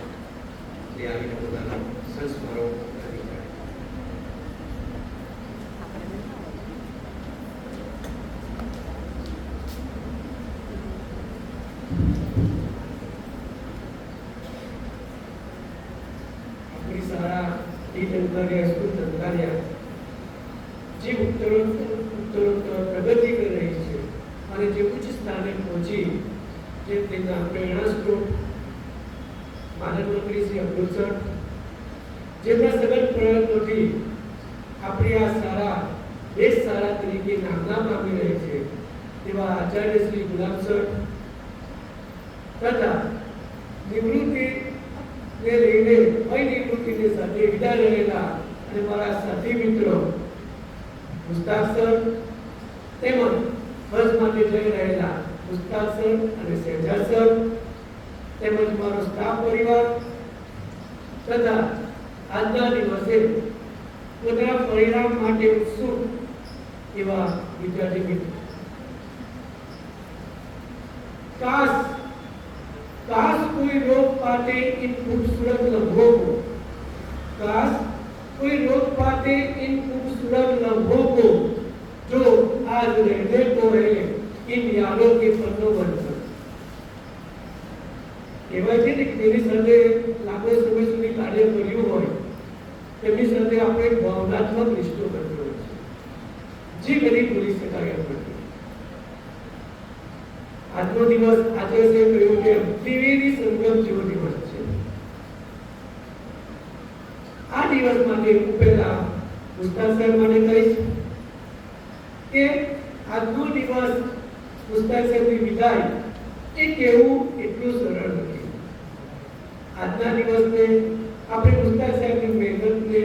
જે આવીને પોતાનો સંસ્મરો કરી કરે.
આપણી શાળા ડી સ્કૂલ ધંધારિયા જે ઉત્તરોત્તર પ્રગતિ કરી રહી છે અને જે ઉચ્ચ સ્થાને પહોંચી જે તેના પ્રેરણાસ્ત્રોત માનવ મંત્રી શ્રી અબ્દુલ સર જેમના સઘન પ્રયત્નોથી આપણી આ શાળા બેસ્ટ શાળા તરીકે નામના પામી રહી છે તેવા આચાર્ય શ્રી ગુલામ સર તથા નિવૃત્તિ ને લઈને અનિવૃત્તિની સાથે વિદાય રહેલા અને મારા સાથી મિત્રો મુસ્તાક સર તેમજ હજ માટે જઈ રહેલા મુસ્તાક સર અને શહેજાદ સર તેમજ મારો સ્ટાફ પરિવાર તથા આજના દિવસે પોતાના પરિણામ માટે ઉત્સુક એવા વિદ્યાર્થી મિત્રો, काश कोई रोक पाते इन खूबसूरत लम्हों को, काश कोई रोक पाते इन खूबसूरत लम्हों को जो आज रहने को है इन यादों के पन्नों बनकर। કહેવાય છે ને કે તેની સાથે લાંબો સમય સુધી કાર્ય કર્યું હોય તેમની સાથે આપણે એક ભાવનાત્મક રિશ્તો કરવો હોય છે, જે કદી ભૂલી શકાય એમ નથી. આજનો દિવસ આચાર્ય કહ્યું કે ત્રિવેદી સંગમ જેવો દિવસ છે. આ દિવસ માટે હું પહેલા ઉસ્તાદ સાહેબ માટે કહીશ કે આજનો દિવસ ઉસ્તાદ સાહેબની વિદાય એ કહેવું એટલું સરળ નથી. આજના દિવસને આપણે ઉસ્તાદ સાહેબની મહેનતને,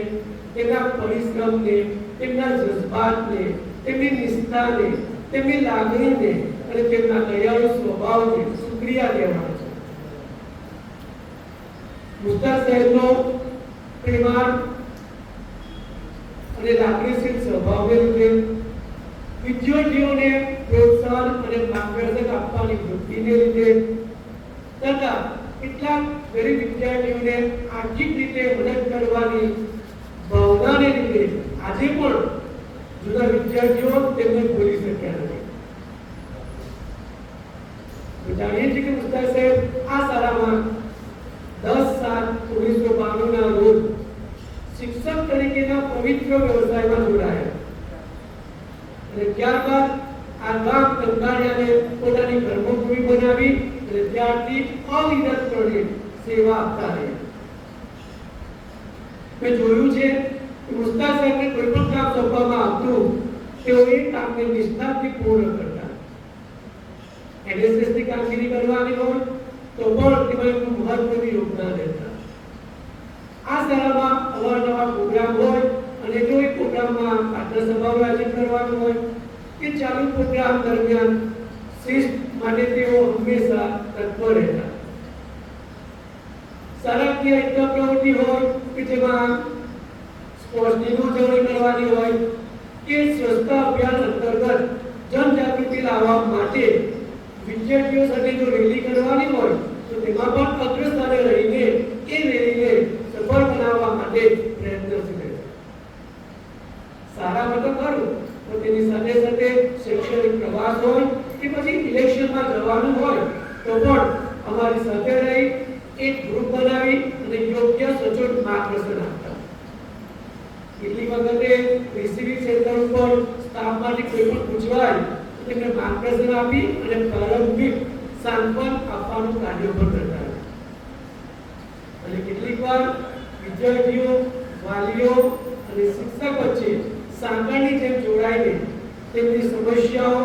તેમના પરિશ્રમને, તેમના જજ્બાતને, તેમની નિષ્ઠાને, તેમની લાગણીને અને તેમના દયાળુ સ્વભાવને શુક્રિયા કહેવાનો છે. ઉસ્તાદ સાહેબનો પ્રેમાળ અને લાગણીશીલ સ્વભાવને લીધે વિદ્યાર્થીઓને પ્રોત્સાહન અને માર્ગદર્શન આપવાની વૃત્તિને લીધે તથા કેટલાક ગરીબ વિદ્યાર્થીઓને આર્થિક રીતે મદદ કરવાની ભાવનાને લીધે આજે પણ જુદા વિદ્યાર્થીઓ તેમને ભૂલી શક્યા નથી. જાણીએ છીએ કે ઉસ્તાદ સાહેબ આ શાળામાં 10/7/1992 ના રોજ શિક્ષક તરીકેના પવિત્ર વ્યવસાયમાં જોડાયા અને ત્યારબાદ આ ગામ કંકારિયાને પોતાની કર્મભૂમિ બનાવી અને ત્યારથી અવિરતપણે સેવા આપતા રહ્યા. મેં જોયું છે કે ઉસ્તાદ સાહેબને કોઈ પણ કામ સોંપવામાં આવતું તેઓ એ કામને નિષ્ઠાથી પૂર્ણ કરતા. એનએસએસની કામગીરી કરવાની હોય તો પણ તેમાં એમનું મહત્વનું યોગદાન રહેતા. આ શાળામાં અવારનવાર પ્રોગ્રામ હોય અને જો એ પ્રોગ્રામમાં પ્રાર્થના સભાનું આયોજન કરવાનું હોય કે ચાલુ પ્રોગ્રામ દરમિયાન શિસ્ત માટે તેઓ હંમેશા તત્પર રહેતા. શાળાકીય એક પ્રવૃત્તિ હોય કે જેમાં સ્પોર્ટ્સની ઉજવણી કરવાની હોય કે સ્વચ્છતા અભિયાન અંતર્ગત જનજાગૃતિ લાવવા માટે વિદ્યાર્થીઓ સાથે જો રેલી કરવાની હોય તો તેમાં પણ અગ્રસ્થાને રહીને એ રેલીને સફળ બનાવવા માટે પ્રયત્નશીલ રહે. સારામાં તો ખરું પણ તેની સાથે સાથે શૈક્ષણિક પ્રવાસ હોય કે પછી ઇલેક્શનમાં જવાનું હોય તો પણ અમારી સાથે રહી એક ગ્રુપ બનાવી અને યોગ્ય સચોટ માર્ગદર્શન આપતા. કેટલીક વખતે રિસીવિંગ સેન્ટર ઉપર સ્ટાફમાંથી કોઈ પણ પૂછવાય તેમને માર્ગદર્શન આપી અને પ્રારંભિક સાંત્વન આપવાનું કાર્ય પણ કરતા. અને કેટલીક વાર વિદ્યાર્થીઓ, વાલીઓ અને શિક્ષક વચ્ચે સાંકળની જેમ જોડાઈને તેમની સમસ્યાઓ,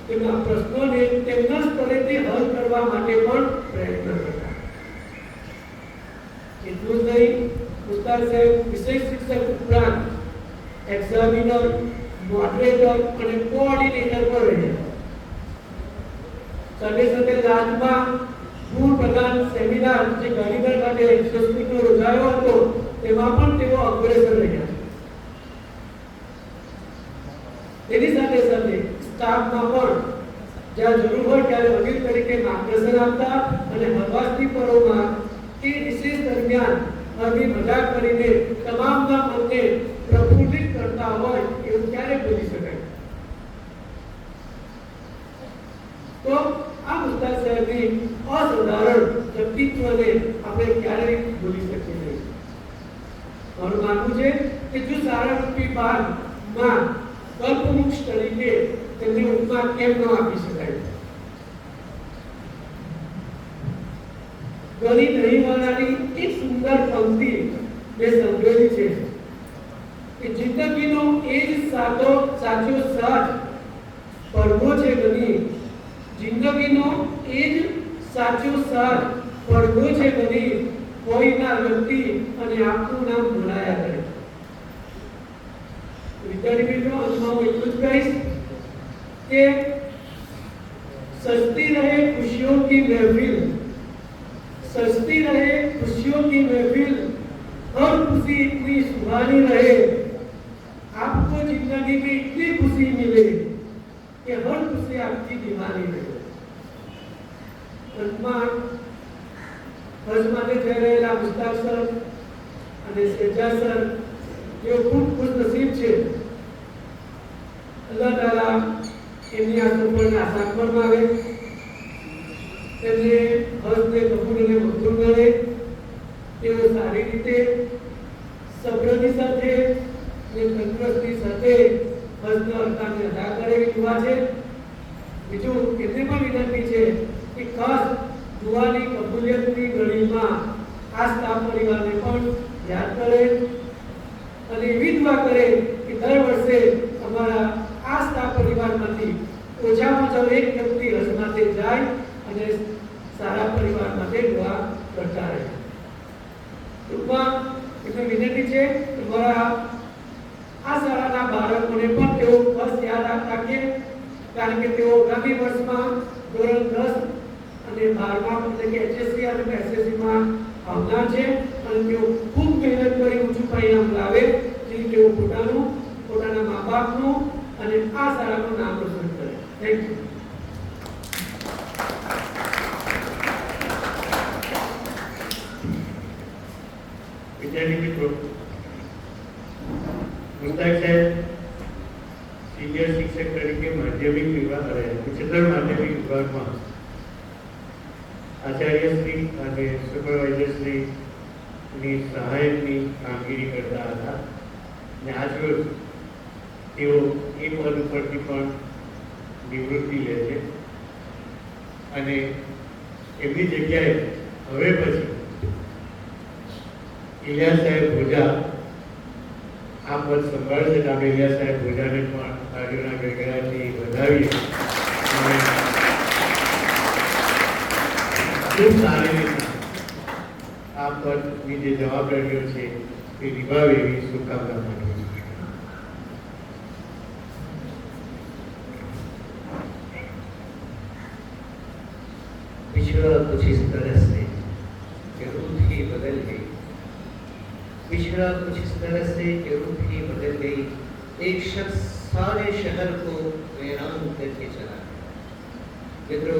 તેમના પ્રશ્નોને તેમના સ્તરેથી હલ કરવા માટે પણ પ્રયત્ન કરતા. એટલું જ નહીં, ઉસ્તાદ સાહેબ વિષય શિક્ષક ઉપરાંત એક્ઝામિનર, મોડરેટર અને કોઓર્ડિનેટર પણ રહ્યા. સાથે સાથે રાજમાં પૂર્વ પ્રધાન સેમિનાર જે ગાંધીનગર ખાતે સંસ્કૃતનો યોજાયો હતો તેમાં પણ તેઓ અગ્રેસર રહ્યા. તેની સાથે સાથે સ્ટાફમાં પણ જ્યાં જરૂર હોય ત્યારે વકીલ તરીકે માર્ગદર્શન આપતા અને હળવાશની પરોમાં એ વિશેષ દરમિયાન હળવી મજાક કરીને તમામના મનને પ્રફુલ્લિત કરતા હોય એવું ક્યારે ભૂલી શકાય. તો આ ઉસ્તાદ સાહેબની અસાધારણ વ્યક્તિત્વને આપણે ક્યારેય ભૂલી શકીએ નહીં. મારું માનવું છે કે જો સારારૂપી બાદમાં કલ્પવૃક્ષ તરીકે તેમને ઉપમા કેમ ન આપી શકાય. ગણિત રહીવાલાની એક સુંદર પંક્તિ મેં સંભળેલી છે કે જિંદગીનો એ જ સાચો સાથ પડઘો છે ગણી. જિંદગીનો એ જ સાચો સાથ પડઘો છે ગણી. કોઈના વ્યક્તિ અને આપનું નામ ભૂલાયા કરે. વિદ્યાર્થી મિત્રો, અંતમાં હું એટલું જ કહીશ કે सजती रहे खुशियों की महफिल, सजती रहे खुशियों की महफिल, हर खुशी इतनी सुहानी रहे, आपको जिंदगी में इतनी खुशी मिले कि हर खुशी आपकी दीवानी रहे. અંતમાં હજ માટે જઈ રહેલા મુસ્તાક સર અને સેજા સર તેઓ ખૂબ ખુશનસીબ છે. અલ્લાહ તાલા એમની આ સફળતા આશા કરવામાં આવે. તેમને હજને કબૂલ અને મંજૂર કરે, તેઓ સારી રીતે સબ્રની સાથે અને તંદુરસ્તી સાથે હજના અરકાનને અદા કરે એવી દુઆ છે. બીજું એમને પણ વિનંતી છે કે ખાસ દુઆની કબૂલિયતની ઘડીમાં આ સ્ટાફ પરિવારને પણ યાદ કરે અને એવી દુઆ કરે કે દર વર્ષે અમારા આ સ્ટાફ પરિવારમાંથી ઓછામાં ઓછો એક વ્યક્તિ હજ માટે જાય અને સારા પરિવાર માટે દુઆ કરતા રહે. ટૂંકમાં એમને વિનંતી છે કે મારા આ શાળાના બાળકોને પણ તેઓ ખાસ યાદ રાખીએ, કારણ કે તેઓ આગામી વર્ષમાં ધોરણ 10 અને 12માં એટલે કે HSC અને SSC માં આવનાર છે અને તેઓ ખૂબ મહેનત કરી ઊંચું પરિણામ લાવે જેથી તેઓ પોતાના મા બાપનું અને આ શાળાનું નામ રોશન કરે. Thank you.
વિદ્યાર્થી મિત્રો, મુસ્તાક સાહેબ સિનિયર શિક્ષક તરીકે માધ્યમિક વિભાગ ઉચ્ચતર માધ્યમિક વિભાગમાં આચાર્યશ્રી અને સુપરવાઇઝરશ્રીની સહાયકની કામગીરી કરતા હતા અને આજરોજ તેઓ એ પદ ઉપરથી પણ નિવૃત્તિ લે છે અને એમની જગ્યાએ હવે પછી ઇલિયાસ સાહેબ ભોજા આ પદ સંભાળશે. તો આપણે ઇલિયાસ સાહેબ ભોજાને પણ તાળીઓના ગડગડાટથી વધાવીએ અને ખૂબ સારી રીતે આ પદની જે જવાબદારીઓ છે એ નિભાવે એવી શુભકામના પાઠવું છું.
पिछड़ा कुछ इस तरह से कि रूप ही बदल गई, पिछड़ा कुछ इस तरह से कि रूप ही बदल गई, एक शख्स सारे शहर को हैरान करके चला गया. મિત્રો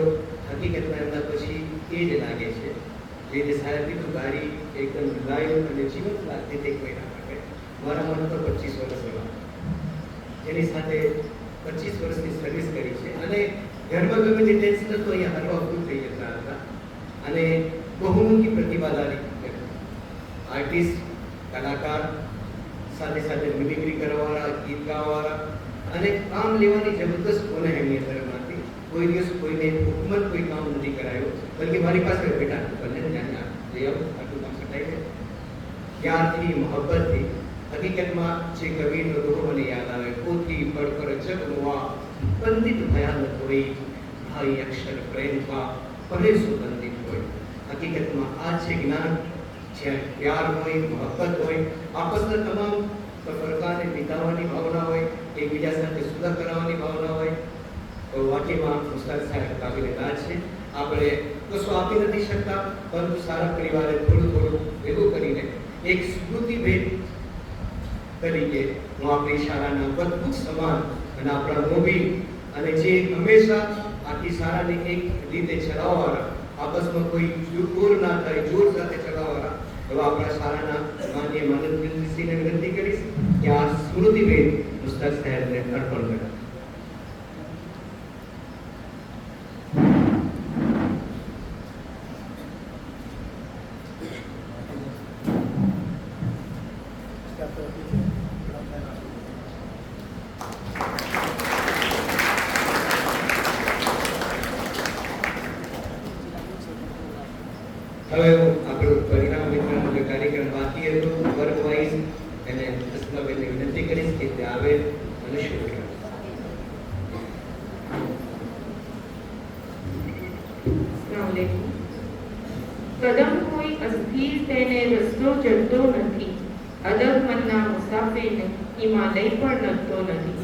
હકીકતમાં એમના પછી એ જ લાગે છે જે સાહેબની તો ગાડી એકદમ લાઈવ અને જીવંત લાગતી હતી કોઈના માટે. મારા મન પર 25 વર્ષ એવા જેની સાથે 25 વર્ષની સર્વિસ કરી છે અને ઘરમાં ગમે તે ટેન્શન હતું અહીંયા હરવા ફૂલ થઈ જતા હતા અને બહુમુખી પ્રતિભાધારી આર્ટિસ્ટ, કલાકાર, સાથે સાથે મિમિક્રી કરવાવાળા, ગીત ગાવાવાળા અને કામ લેવાની જબરદસ્ત કોને એમની અંદરમાંથી કોઈ દિવસ કોઈને હુકમત કોઈ કામ નથી કરાયો, બલકે મારી પાસે બેટા બંને જાણ્યા લઈ આવો આટલું કામ કટાઈ છે. પ્યારથી, મોહબ્બતથી, હકીકતમાં જે કવિનો દોહો મને યાદ આવે, પોથી પડ પર જગ મુઆ બંદિત ભયાનક હોય, ભાઈ અક્ષર પ્રેમ કા પરે સુગંધિત હોય. હકીકતમાં આ છે જ્ઞાન જ્યાં પ્યાર હોય, મોહબ્બત હોય, આપસના તમામ ફરકાને વિતાવવાની ભાવના હોય, એકબીજા સાથે સુધા કરાવવાની ભાવના હોય, તો વાક્યમાં મુસ્તાક સાહેબ કાબિલેદાદ છે. આપણે કશું આપી નથી શકતા, પરંતુ સારા પરિવારે થોડું થોડું ભેગું કરીને એક સ્મૃતિ ભેટ તરીકે હું આપણી શાળાના અદ્ભુત સમાન અને આપણા મોભી અને જે હંમેશા આખી શાળાને એક રીતે ચલાવવાવાળા, આપસમાં કોઈ દૂર ના થાય, જોર સાથે ચલાવવાવાળા એવા આપણા શાળાના માનનીય માનનીયશ્રીને વિનંતી કરીશ કે આ સ્મૃતિ ભેટ મુસ્તાક સાહેબને અર્પણ કરે. હવે આપણું પરિણામ વિતરણનો જે કાર્યક્રમ બાકી હતો વર્ગ વાઇઝ એને અસ્લાબેનને વિનંતી કરીશ કે તે આવે અને શરૂ કરે.
કદમ કોઈ અસ્થિર તેને રસ્તો ચડતો નથી, અદબ મનના મુસાફિરને હિમાલય પણ નડતો નથી.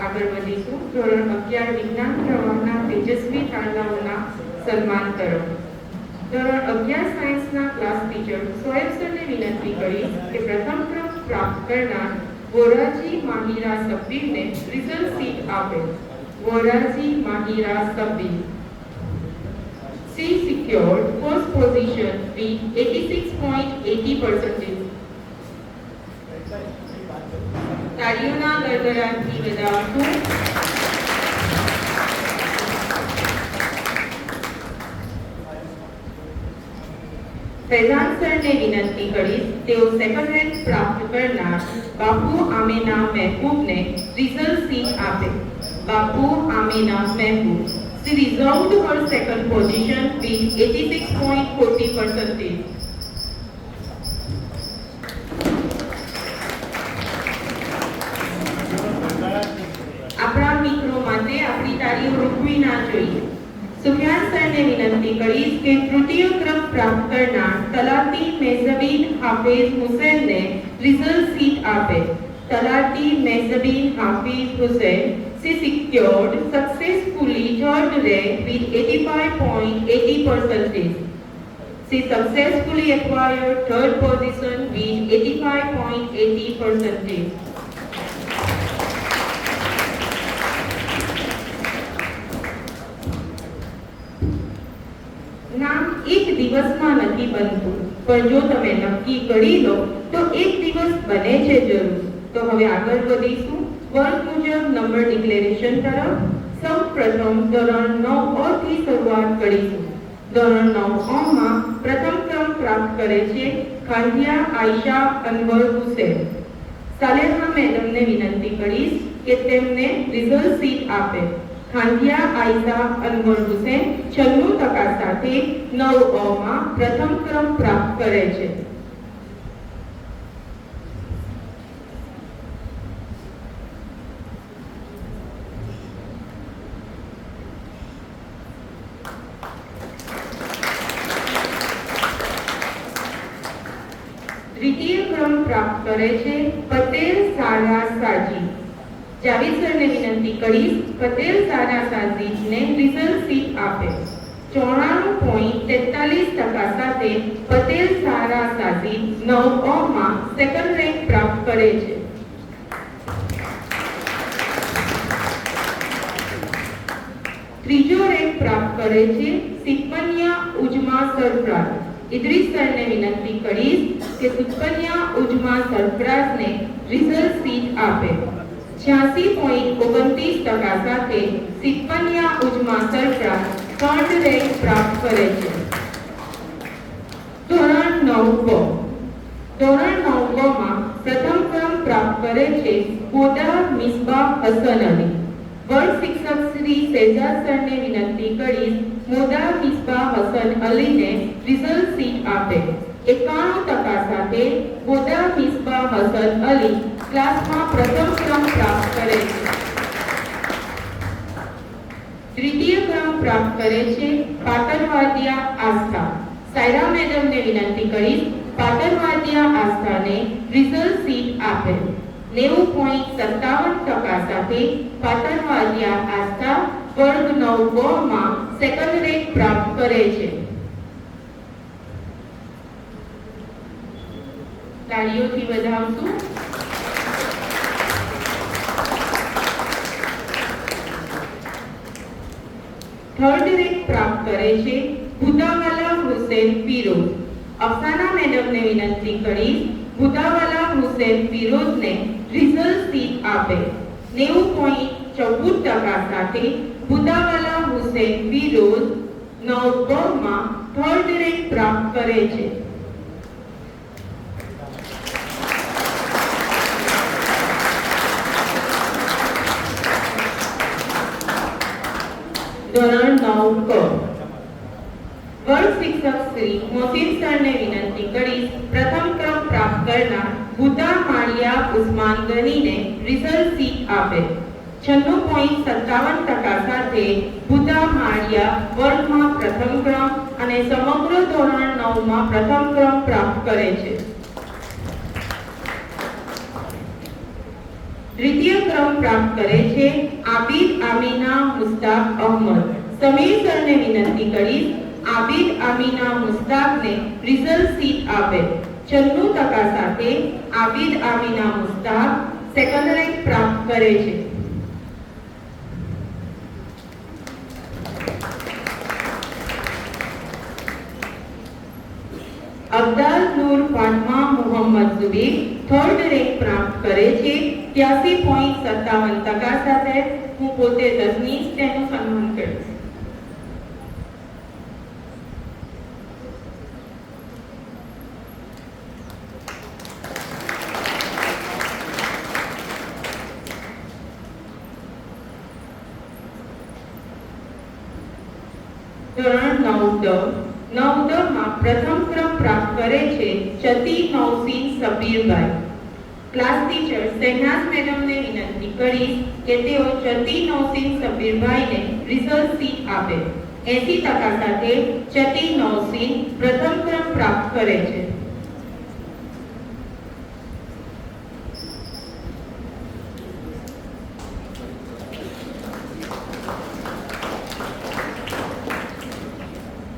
આગળ વધીશું ધોરણ 11 વિજ્ઞાન પ્રવાહના તેજસ્વી તારલાઓના સન્માન તરફ. ધોરણ 11 સાયન્સના ક્લાસ ટીચર સોએબ સરને વિનંતી કરીશ કે પ્રથમ ક્રમ પ્રાપ્ત કરનાર વોરાજી માહિરા સબ્બીરને રિઝલ્ટ શીટ આપે. વોરાજી Mahira Sabbir. She secured first position with 86.80%. તાળીઓના ગડગડાટથી વધાવશું. Faizan સરને વિનંતી કરીશ તેઓ સેકન્ડ રેન્ક પ્રાપ્ત કરનાર બાપુ આમેના મહેબૂબને રિઝલ્ટ શીટ આપે. બાપુ આમેના Mehboob. She resolved her second position with 86.40%. આપણા મિત્રો માટે આપણી તાળીઓ રોકવી ના જોઈએ. સુફિયાન સરને વિનંતી કરીશ કે તૃતીય ક્રમ પ્રાપ્ત કરનાર તલાટી મેઝબીન હાફિઝ હુસૈનને રિઝલ્ટ શીટ આપે. તલાટી મેઝબીન Hafiz Hussain. She secured successfully third rank with 85.80%. She successfully acquired third position with 85.80%. નામ એક દિવસમાં નથી બનતું, પણ જો તમે નક્કી કરી લો તો એક દિવસ બને છે જરૂર. તો હવે આગળ વધીશું વર્ગ મુજબ નંબર ડિક્લેરેશન તરફ. સૌ પ્રથમ ધોરણ 9 થી શરૂઆત કરીશું. ધોરણ 9 માં પ્રથમ ક્રમ પ્રાપ્ત કરે છે ખાંધિયા આયશા અનવર હુસૈન. સાલેહા મેડમને વિનંતી કરીશ કે તેમને રિઝલ્ટ શીટ આપે. ખાંધિયા આયશા અનવર હુસૈન 96% સાથે 9 માં પ્રથમ ક્રમ પ્રાપ્ત કરે છે. દ્વિતીય ક્રમ પ્રાપ્ત કરે છે પટેલ સારા સાજી. જાવેદ સરને વિનંતી કરીશ પટેલ સારા સાજીને રિઝલ્ટ શીટ આપે. 94.43% સાથે પટેલ સારા સાજી 9 માં સેકન્ડ રેન્ક પ્રાપ્ત કરે છે. ત્રીજો રેન્ક પ્રાપ્ત કરે છે સિકમનિયા ઉજમા સરફરાઝ. ઇદ્રીસ સરને વિનંતી કરીશ કે સિકમનિયા ઉજમા સરફરાઝને રિઝલ્ટ શીટ આપે. 86.29% સાથે સિકમનિયા ઉજમા સરફરાઝ થર્ડ રેન્ક પ્રાપ્ત કરે છે. ધોરણ 9 ધોરણ 9 માં પ્રથમ ક્રમ પ્રાપ્ત કરે છે પોદા મિસબા હસન અલી. વર્ગ શિક્ષક શ્રી શેજાદ સરને વિનંતી કરીશ મોદા મિસબા હસન અલીને રિઝલ્ટ શીટ આપે. 91% સાથે મોદા મિસબા હસન અલી ક્લાસમાં પ્રથમ ક્રમ પ્રાપ્ત કરે છે. દ્વિતીય ક્રમ પ્રાપ્ત કરે છે પાટણવાદિયા આસ્થા. સાયરા મેડમને વિનંતી કરીશ પાટણવાદિયા આસ્થાને રિઝલ્ટ શીટ આપે. 90.57% સાથે પાટણવાદિયા આસ્થા વર્ગ 9 માં સેકન્ડ રેન્ક પ્રાપ્ત કરે છે. તાળીઓથી વધાવશું. થર્ડ રેન્ક પ્રાપ્ત કરે છે ભુદાવાલા હુસૈન ફિરોઝ. અફસાના મેડમને વિનંતી કરીશ ભુદાવાલા હુસૈન ફિરોઝને રિઝલ્ટ શીટ આપે. 90.14% સાથે ભુદાવાલા હુસૈન ફિરોઝ 9 માં થર્ડ રેન્ક પ્રાપ્ત કરે છે. ધોરણ 9 ક વર્ગ શિક્ષક શ્રી મોસીન સરને વિનંતી કરીશ પ્રથમ ક્રમ પ્રાપ્ત કરનાર બુદ્ધા માળિયા ઉસ્માન ગનીને રિઝલ્ટ શીટ આપે. 96.57% સાથે બુદ્ધા માળિયા વર્ગમાં પ્રથમ ક્રમ અને સમગ્ર ધોરણ 9 માં પ્રથમ ક્રમ પ્રાપ્ત કરે છે. દ્વિતીય ક્રમ પ્રાપ્ત કરે છે આબિદ આમીના મુસ્તાક અહમદ. સમીર સરને વિનંતી કરીશ આબિદ આમીના મુસ્તાકને રિઝલ્ટ શીટ આપે. 96% સાથે આબિદ આમીના મુસ્તાક સેકન્ડ રેન્ક પ્રાપ્ત કરે છે. અબ્દાલ નૂર ફાતમા મોહમ્મદ ઝુબેર થર્ડ રેન્ક પ્રાપ્ત કરે છે 83.57% સાથે. હું પોતે રજનીશ તેનું સન્માન કરીશ. નવદમાં પ્રથમ ક્રમ પ્રાપ્ત કરે છે ચતી નૌસીન સબીરભાઈ. ક્લાસ ટીચર શહેનાઝ મેડમને વિનંતી કરીશ કે તેઓ ચતી નૌસીન સબીરભાઈને રિઝલ્ટ શીટ આપે. 80% સાથે ચતી નૌસીન પ્રથમ ક્રમ પ્રાપ્ત કરે છે.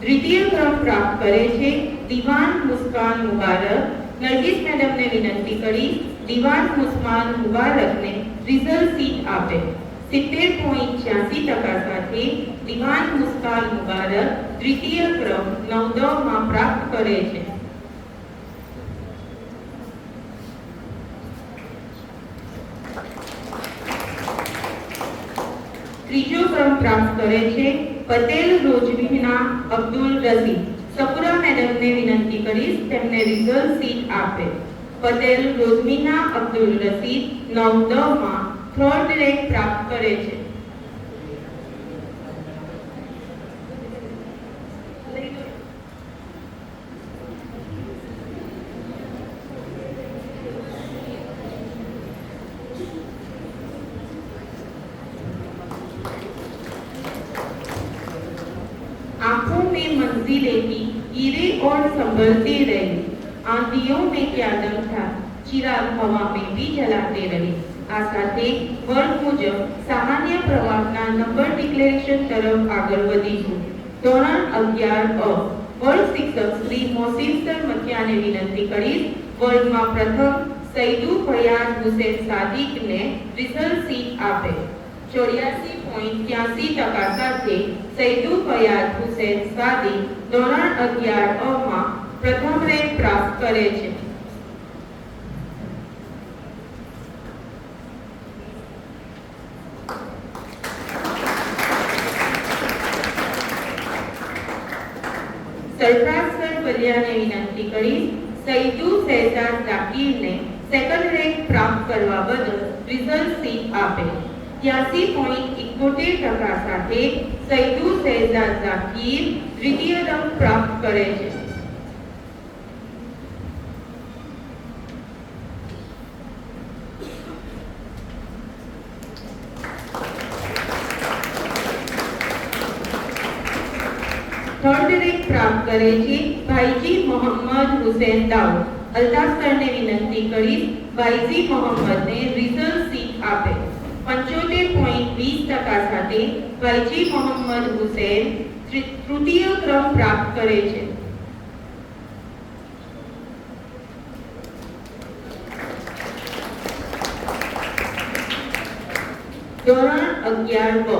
દ્વિતીય ક્રમ પ્રાપ્ત કરે છે દીવાન મુસ્કાન મુબારક. નરગીસ મેડમને વિનંતી કરી દીવાન મુસ્કાન મુબારકને રિઝલ્ટ શીટ આપે. 70.86% સાથે દીવાન મુસ્કાન મુબારક દ્વિતીય ક્રમ નવદમાં પ્રાપ્ત કરે છે. ત્રીજો ક્રમ પ્રાપ્ત કરે છે પટેલ રોજવીના અબ્દુલ રસીદ. સપુરા મેડમને વિનંતી કરીશ તેમને રિઝલ્ટ શીટ આપે. પટેલ રોજમીના અબ્દુલ રસીદ નવદમાં થર્ડ રેન્ક પ્રાપ્ત કરે છે. आंखों में मंजिलें की गिरे और संभलती रही, आंधियों में क्या दम था, चिराग हवा में भी जलाते रहे. આ સાથે વર્ગ મુજબ સામાન્ય પ્રવાહના નંબર ડિક્લેરેશન તરફ આગળ વધીશું. ધોરણ 11 વર્ગ શિક્ષક શ્રી મોહસિન સર મથિયાને વિનંતી કરીશ વર્ગમાં પ્રથમ સૈદુ ફયાઝ હુસૈન સાદિકને રિઝલ્ટ શીટ આપે. 84.83% સાથે સૈદુ ફયાઝ હુસૈન સાદિક ધોરણ 11 માં પ્રથમ રેન્ક પ્રાપ્ત કરે છે. સરફરાજ સર બલિયાને વિનંતી કરી સૈદુ શહેજાદ ઝાકીરને સેકન્ડ રેન્ક પ્રાપ્ત કરવા બદલ રિઝલ્ટ શીટ આપે. 83.71% સાથે સૈદુ શહેજાદ ઝાકીર દ્વિતીય રંક પ્રાપ્ત કરે છે. थर्ड रैंक प्राप्त करे छे भाईजी मोहम्मद हुसैन दाऊद. अल्ताफ सर ने विनंती करी भाईजी मोहम्मद ने रिजल्ट शीट आपे. 75.20% સાથે ભાઈજી મોહમ્મદ હુસૈન તૃતીય ક્રમ પ્રાપ્ત કરે છે. ધોરણ 11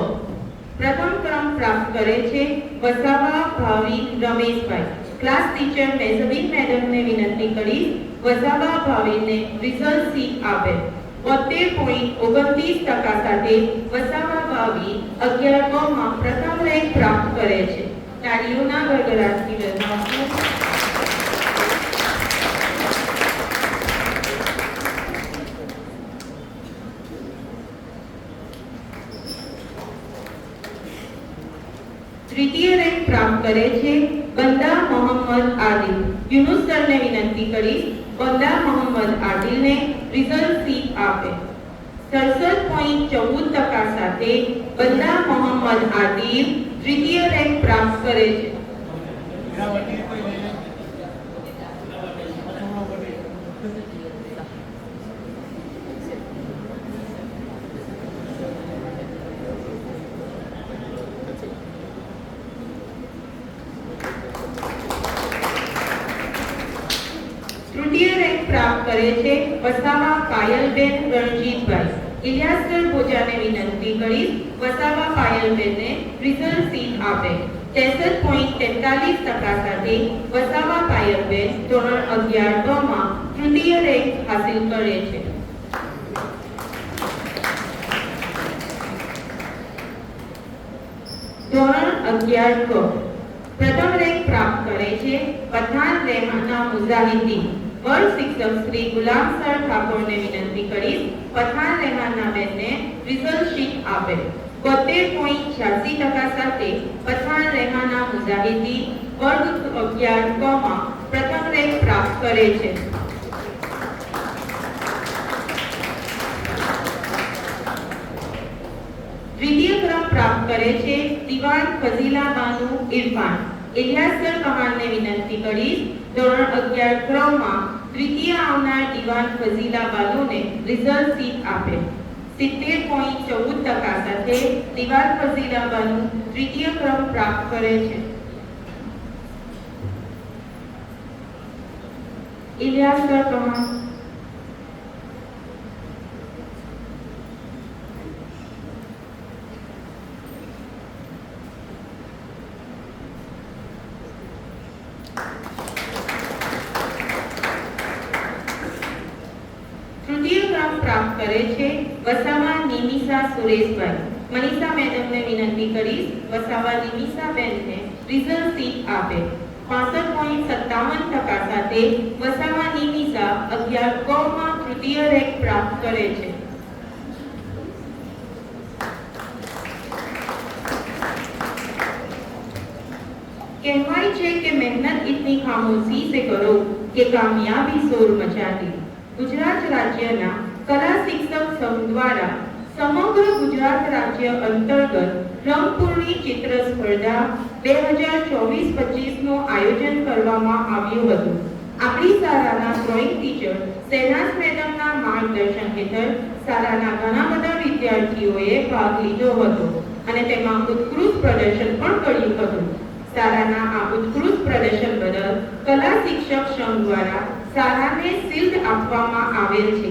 પ્રથમ ક્રમ પ્રાપ્ત કરે છે વસાવા ભાવિન રમેશભાઈ. ક્લાસ ટીચર મેઝબીન મેડમને વિનંતી કરી વસાવા ભાવિનને રિઝલ્ટ શીટ આપે. 72.29% સાથે વસાવા ભાવિન 11 માં પ્રથમ રેન્ક પ્રાપ્ત કરે છે. તાળીઓના ગડગડાટથી વધાવશું. तृतीय रैंक प्राप्त करे छे बंदा मोहम्मद आदिल. यूनुस सर ने विनंती करी बंदा मोहम्मद आदिल ने रिजल्ट शीट आपे. 67.14% સાથે बंदा मोहम्मद आदिल तृतीय रैंक प्राप्त करे छे. तृतीय रैंक प्राप्त करे छे वसावा पायलबेन रणजीतभाई. इलियासकर बोजाने विनंती करी वसावा पायलबेन ने रिजल्ट शीट आपे. 63.43% સાથે વસાવા પાયલબેન ધોરણ 11 માં તૃતીય રેન્ક હાસિલ કરે છે. ધોરણ 11 પ્રથમ રેન્ક પ્રાપ્ત કરે છે પઠાણ રહેમાના મુજાહિદ્દીન. વર્ગ શિક્ષક શ્રી ગુલામ સર ઠાકોરને વિનંતી કરી પઠાણ રહેમાના બેનને રિઝલ્ટ શીટ આપે. 72.86% સાથે પઠાણ રેહાના મુજાહિદી વર્ગ 11 ક માં પ્રથમ રેન્ક પ્રાપ્ત કરે છે. દ્વિતીય ક્રમ પ્રાપ્ત કરે છે દિવાન ફઝીલા બાનુ ઇરફાન. ઇલિયાસર કમાનને વિનંતી કરીશ ધોરણ 11 ક્રમમાં દ્વિતીય આવનાર દિવાન ફઝીલા બાનુને રિઝલ્ટ શીટ આપે. 70.14% સાથે દિવાન ફઝીલા બાનુ દ્વિતીય ક્રમ પ્રાપ્ત કરે છે. ઇલિયાસર કમાન. પ્રાપ્ત કરે છે વસાવા નિમિષા સુરેશભાઈ. મનીષા મેડમને વિનંતી કરીશ વસાવા નિમિષા બેનને રિઝલ્ટ શીટ આપે. 65.57% સાથે વસાવા નિમિષા 11 ક માં તૃતીય રેન્ક પ્રાપ્ત કરે છે. કહેવાય છે કે મહેનત ઇતની ખામોશી સે કરો કે કામયાબી શોર મચા दी. ગુજરાત રાજ્યના કલા શિક્ષક સંઘ દ્વારા સમગ્ર ગુજરાત રાજ્ય અંતર્ગત રંગપૂર્ણી ચિત્ર સ્પર્ધા 2024-25 નું આયોજન કરવામાં આવ્યું હતું. આપણી શાળાના ડ્રોઈંગ ટીચર શહેનાઝ મેડમના માર્ગદર્શન હેઠળ શાળાના ઘણા બધા વિદ્યાર્થીઓએ ભાગ લીધો હતો અને તેમાં ઉત્કૃષ્ટ પ્રદર્શન પણ કર્યું હતું. શાળાના આ ઉત્કૃષ્ટ પ્રદર્શન બદલ કલા શિક્ષક સંઘ દ્વારા શાળાને શિલ્ડ આપવામાં આવેલ છે.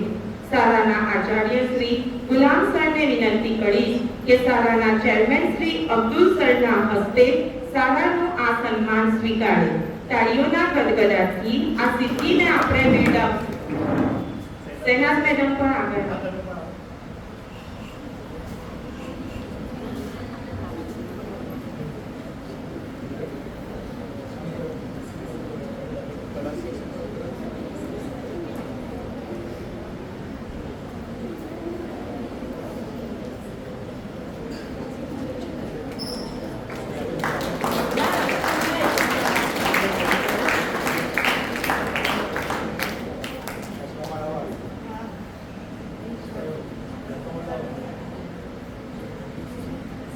શાળાના આચાર્ય શ્રી ગુલામ સરને વિનંતી કરીશ કે શાળાના ચેરમેન શ્રી અબ્દુલ સરના હસ્તે શાળાનું આ સન્માન સ્વીકારે. તાળીઓના ગદગદાથી આ સિદ્ધિને આપણે બિરદાવીશું. શહેનાઝ મેડમ પણ આગળ.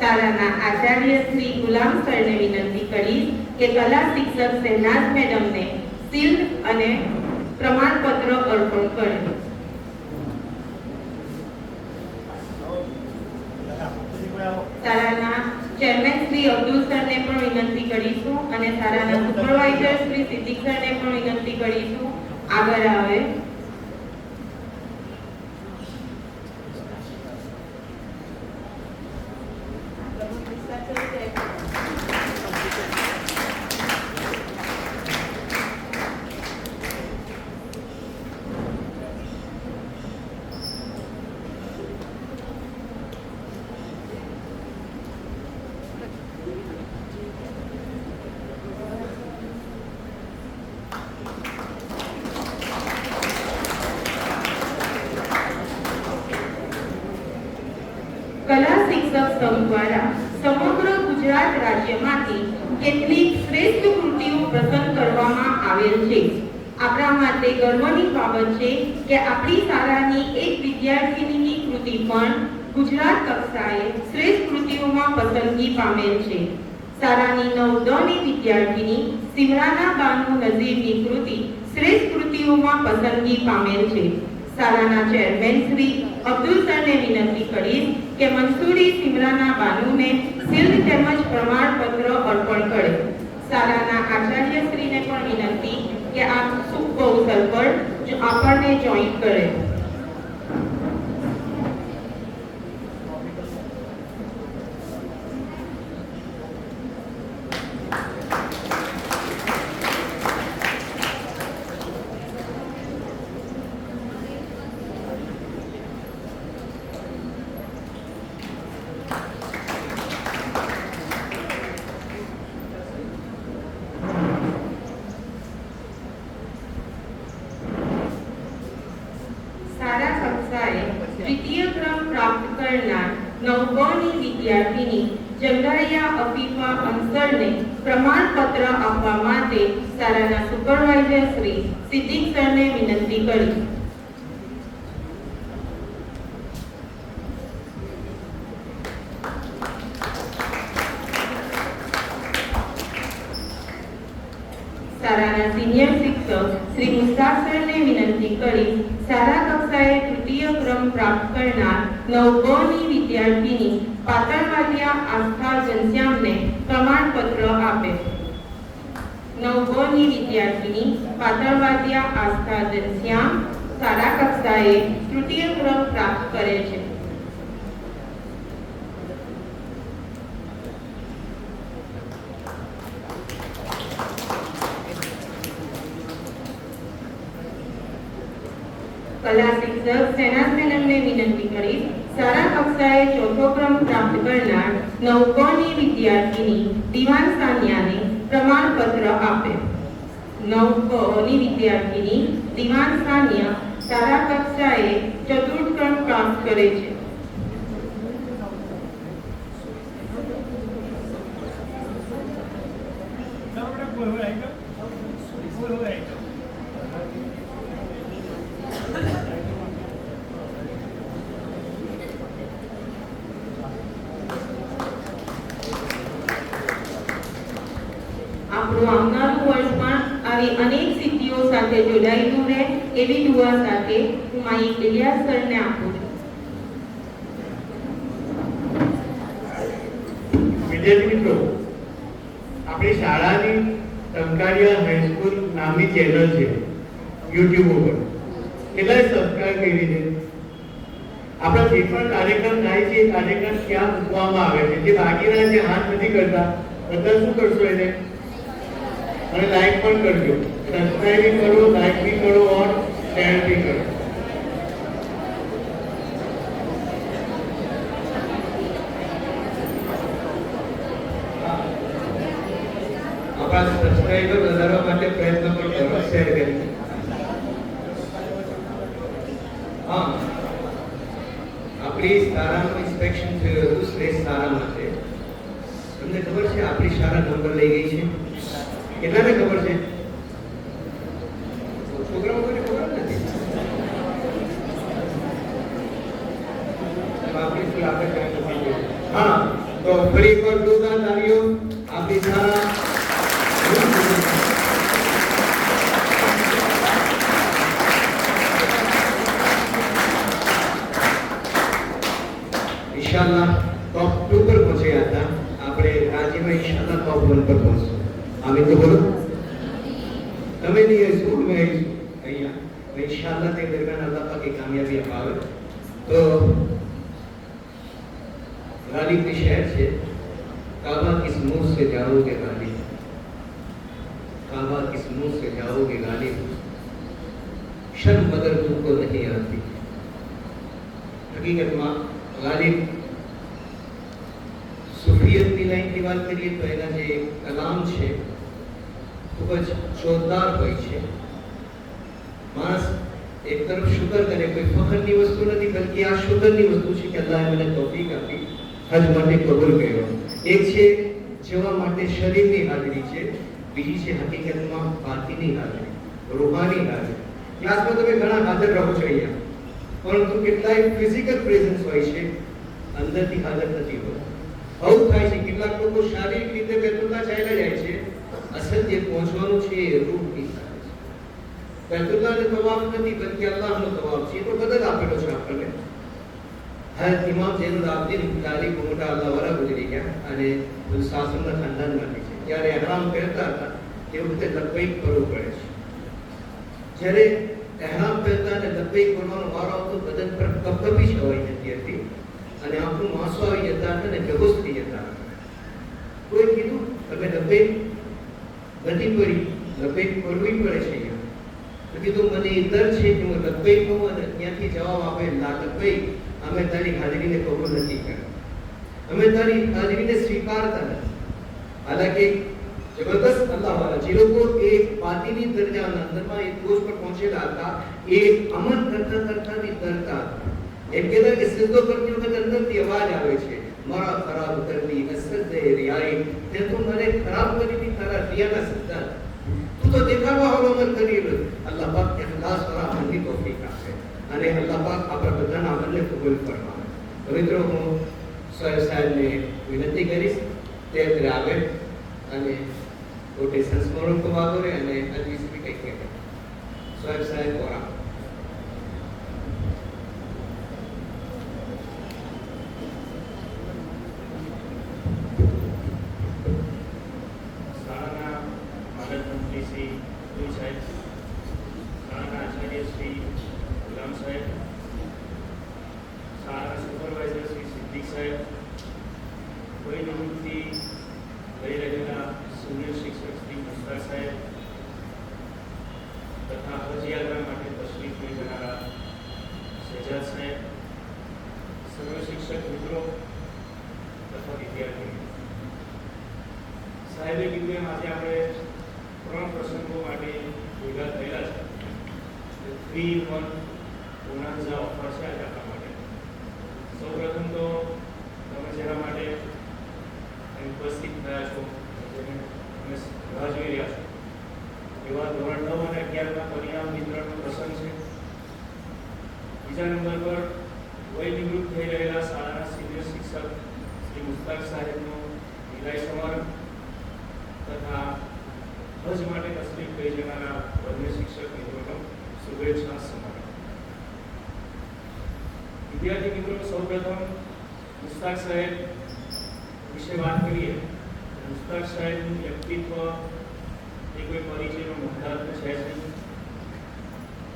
શાળાના આચાર્ય શ્રી ગુલામ સરને વિનંતી કરીશ કે કલા શિક્ષક શહેનાઝ મેડમને શિલ્ડ અને પ્રમાણપત્ર અર્પણ કરે. શાળાના ચેરમેન શ્રી અબ્દુલ સરને પણ વિનંતી કરીશું અને શાળાના સુપરવાઇઝર શ્રી સિદ્દીક સરને પણ વિનંતી કરીશું આગળ આવે. કલા શિક્ષક સંઘ દ્વારા સમગ્ર ગુજરાત રાજ્યમાંથી કેટલીક શ્રેષ્ઠ કૃતિઓ પસંદ કરવામાં આવેલ છે. આપણા માટે ગર્વની બાબત છે કે આપણી શાળાની એક વિદ્યાર્થીનીની કૃતિ પણ ગુજરાત કક્ષાએ શ્રેષ્ઠ કૃતિઓમાં પસંદગી પામેલ છે. શાળાની 9 ની વિદ્યાર્થીની સિમરાના બાનુ નઝીરની કૃતિ શ્રેષ્ઠ કૃતિઓમાં પસંદગી પામેલ છે. શાળાના ચેરમેન શ્રી અબ્દુલ સરને વિનંતી કરીશ કે મંસૂરી સિમરાના બાનુને શિલ્ડ તેમજ પ્રમાણપત્ર અર્પણ કરે. શાળાના આચાર્ય શ્રીને પણ વિનંતી કે આ શુભ અવસર પર આપણને જોઈન કરે. શાળા કક્ષાએ દ્વિતીય ક્રમ પ્રાપ્ત કરનાર 9 વિદ્યાર્થીની જંગારિયા અફીફા અંસરને પ્રમાણપત્ર આપવા માટે શાળાના સુપરવાઇઝર શ્રી સિદ્દીક સરને વિનંતી કરી. શાળાના સિનિયર શિક્ષક શ્રી મુસ્તાક સરને વિનંતી કરી શાળા કક્ષાએ તૃતીય ક્રમ પ્રાપ્ત કરનાર 9 વિદ્યાર્થીની પાતળવાલિયા આસ્થા ઘનશ્યામને પ્રમાણપત્ર આપે. 9 વિદ્યાર્થીની પાતળવાલિયા આસ્થા ઘનશ્યામ શાળા કક્ષાએ તૃતીય ક્રમ પ્રાપ્ત કરે છે. કલા શિક્ષક સેનાસ મેડમને વિનંતી કરી શાળા કક્ષાએ ચોથો ક્રમ પ્રાપ્ત કરનાર 9 વિદ્યાર્થીની દિવાન સાનિયાને પ્રમાણપત્ર આપે. 9 વિદ્યાર્થીની દિવાન સાનિયા શાળા કક્ષાએ ચતુર્થ ક્રમ પ્રાપ્ત કરે છે. આપણું આવનારું વર્ષ પણ આવી અનેક સિદ્ધિઓ સાથે જોડાયેલું રહે એવી દુઆ સાથે હું મારી ઇલિયાસ સરને આપું છું.
વિદ્યાર્થી મિત્રો, આપણી શાળાની ટંકારિયા હાઈસ્કૂલ નામની ચેનલ છે યુટ્યુબ ઉપર. કેટલાય સબસ્ક્રાઇબ કરી છે. આપણા જે પણ કાર્યક્રમ થાય છે એ કાર્યક્રમ ક્યાં મૂકવામાં આવે છે? જે બાકીના જે હાથ નથી કરતા બધા શું કરશો એને? અને લાઈક પણ કરજો, સબસ્ક્રાઇબ બી કરો, લાઈક બી કરો और શેર બી કરો.
આપણા સબસ્ક્રાઇબર વધારવા માટે પ્રયત્ન પણ કરો, શેર કરી. હા, આપણી શાળાનું ઇન્સ્પેક્શન થયું હતું શ્રેષ્ઠ શાળા માટે. તમને ખબર છે આપણી શાળા નંબર લઈ ગઈ છે? કેટલાને ખબર છે? છોકરાઓને ખબર નથી. આપણી સ્કૂલ આપણે કાંઈ નથી જોયું. હા, તો ફરી એકવાર જોરદાર તાળીઓ આપણી શાળા. ઇન્શાલ્લાહ ટોપ 2 પર પહોંચ્યા હતા. આપણે રાજ્યમાં ઇન્શાલ્લાહ ટોપ 1 પર પહોંચશું. आमीन तो बोलो. તમે ની સ્કૂલ में અહીંયા इंशाल्लाह તે દરમિયાન અલ્લાહ પાક की कामयाबी અપાવે. તો गालिब की शहर से काबा किस मुंह से जाओगे गालिब, काबा किस मुंह से जाओगे गालिब, शर्म मगर तुमको नहीं आती. હકીકતમાં ગાલિબ સુફિયતની લાઈનની વાત કરીએ તો એના જે કલામ છે ખૂબ જ જોરદાર હોય છે. માણસ એક તરફ શુકર કરે, કોઈ ફખરની વસ્તુ નથી બલકે આ શુકરની વસ્તુ છે કે અલ્લાહે મને તૌફીક આપી, હજ માટે કબૂલ કર્યો. એક છે જવા માટે શરીરની હાજરી છે, બીજી છે હકીકતમાં બાતીની હાજરી, રૂહાની હાજરી. ક્લાસમાં તમે ઘણા હાજર રહો છો અહીંયા, પરંતુ કેટલાય ફિઝિકલ પ્રેઝન્સ હોય છે, અંદરથી હાજર નથી હોતા. આવું થાય છે. કેટલાક લોકો શારીરિક રીતે બેતુલ્લા ચાલ્યા જાય છે, અસલ જે પહોંચવાનું છે એ રૂહની સાથે છે. બેતુલ્લાનો તવાફ નથી બલકે અલ્લાહનો તવાફ છે. એ તો બદલ આપેલો છે આપણને. હજરત ઇમામ ઝૈનુલ આબદીન તારીખ મોટા અલ્લાહ વાળા ગુજરી ગયા અને શાસનના ખાનદાનમાંથી છે. જ્યારે એહરામ પહેરતા હતા તે વખતે લબ્બૈક કરવું પડે છે. જ્યારે એહરામ પહેરતા અને લબ્બૈક બોલવાનો વારો આવતો બદન પર કપકપી છવાઈ જતી હતી અને આંખનું માસું આવી જતા હતા અને બેહોશ થઈ જતા હતા. કોઈ કીધું તમે લબ્બૈક નથી પડી, લબ્બૈક કરવી પડે છે અહીંયા. તો કીધું મને એ ડર છે કે હું લબ્બૈક કહું અને ત્યાંથી જવાબ આપે લા લબ્બૈક, અમે તારી હાજરીને કબૂલ નથી કરતા, અમે તારી હાજરીને સ્વીકારતા નથી. હાલાંકि જબરદસ્ત અલ્લાહ વાળા જે લોકો એક બાતીની દરજાના અંદરમાં એક ટોચ પર પહોંચેલા હતા, એ અમલ કરતા કરતા બી ડરતા હતા. એમ કહેતા કે સિદ્ધો કરતી વખત અંદરથી અવાજ આવે છે, મારા ખરાબ કરતી નસરતે રિયાઈ, તે તો મને ખરાબ કરી દી તારા રિયાના સજ્જા, તું તો દેખાડવા વાળો અમલ કરી રહ્યો. અલ્લાહ પાક ઇખલાસ વાળા અમલની તૌફીક આપે અને અલ્લાહ પાક આપણા બધાના અમલને કબૂલ ફરમાવે. તો મિત્રો હું સોહેબ સાહેબને વિનંતી કરીશ તે અત્યારે આવે અને કોટેશન સ્મરણ को वागोरे અને અજીસ भी કઈ કહે. સોહેબ સાહેબ ઓરા
શાળાના માનદ મંત્રી શ્રી અબ્દુલ સાહેબ, શાળાના આચાર્ય શ્રી ગુલામ સાહેબ, શાળાના સુપરવાઇઝર શ્રી સિદ્દીક સાહેબ, કોઈ નિવૃત્તિ લઈ રહેલા સિનિયર શિક્ષક શ્રી મુસ્તાક સાહેબ તથા હજ યાત્રા માટે તશરીફ લઈ જનારા શહેજાદ સાહેબ, સર્વ શિક્ષક મિત્રો તથા વિદ્યાર્થીઓ. સાહેબે કીધું એમ આજે આપણે 3 પ્રસંગો માટે ભેગા થયેલા છે. 3-in-1 બોનાન્ઝા ઓફર છે આજે આપણા માટે. સૌપ્રથમ તો તમે જેના માટે ઉપસ્થિત થયા છો, જેને તમે રાહ જોઈ રહ્યા છો, એવા ધોરણ 9 અને 11ના પરિણામ વિતરણનો પ્રસંગ છે. બીજા નંબર પર વય નિવૃત્ત થઈ રહેલા શાળાના સિનિયર શિક્ષક શ્રી મુસ્તાક સાહેબનો વિદાય સમારંભ તથા હજ માટે તશરીફ લઈ જનારા બંને શિક્ષક મિત્રોનો શુભેચ્છા સમારંભ. વિદ્યાર્થી મિત્રો, સૌપ્રથમ મુસ્તાક સાહેબ વિશે વાત કરીએ. મુસ્તાક સાહેબનું વ્યક્તિત્વ એ કોઈ પરિચયનો મુદ્દા તો છે જ નહીં.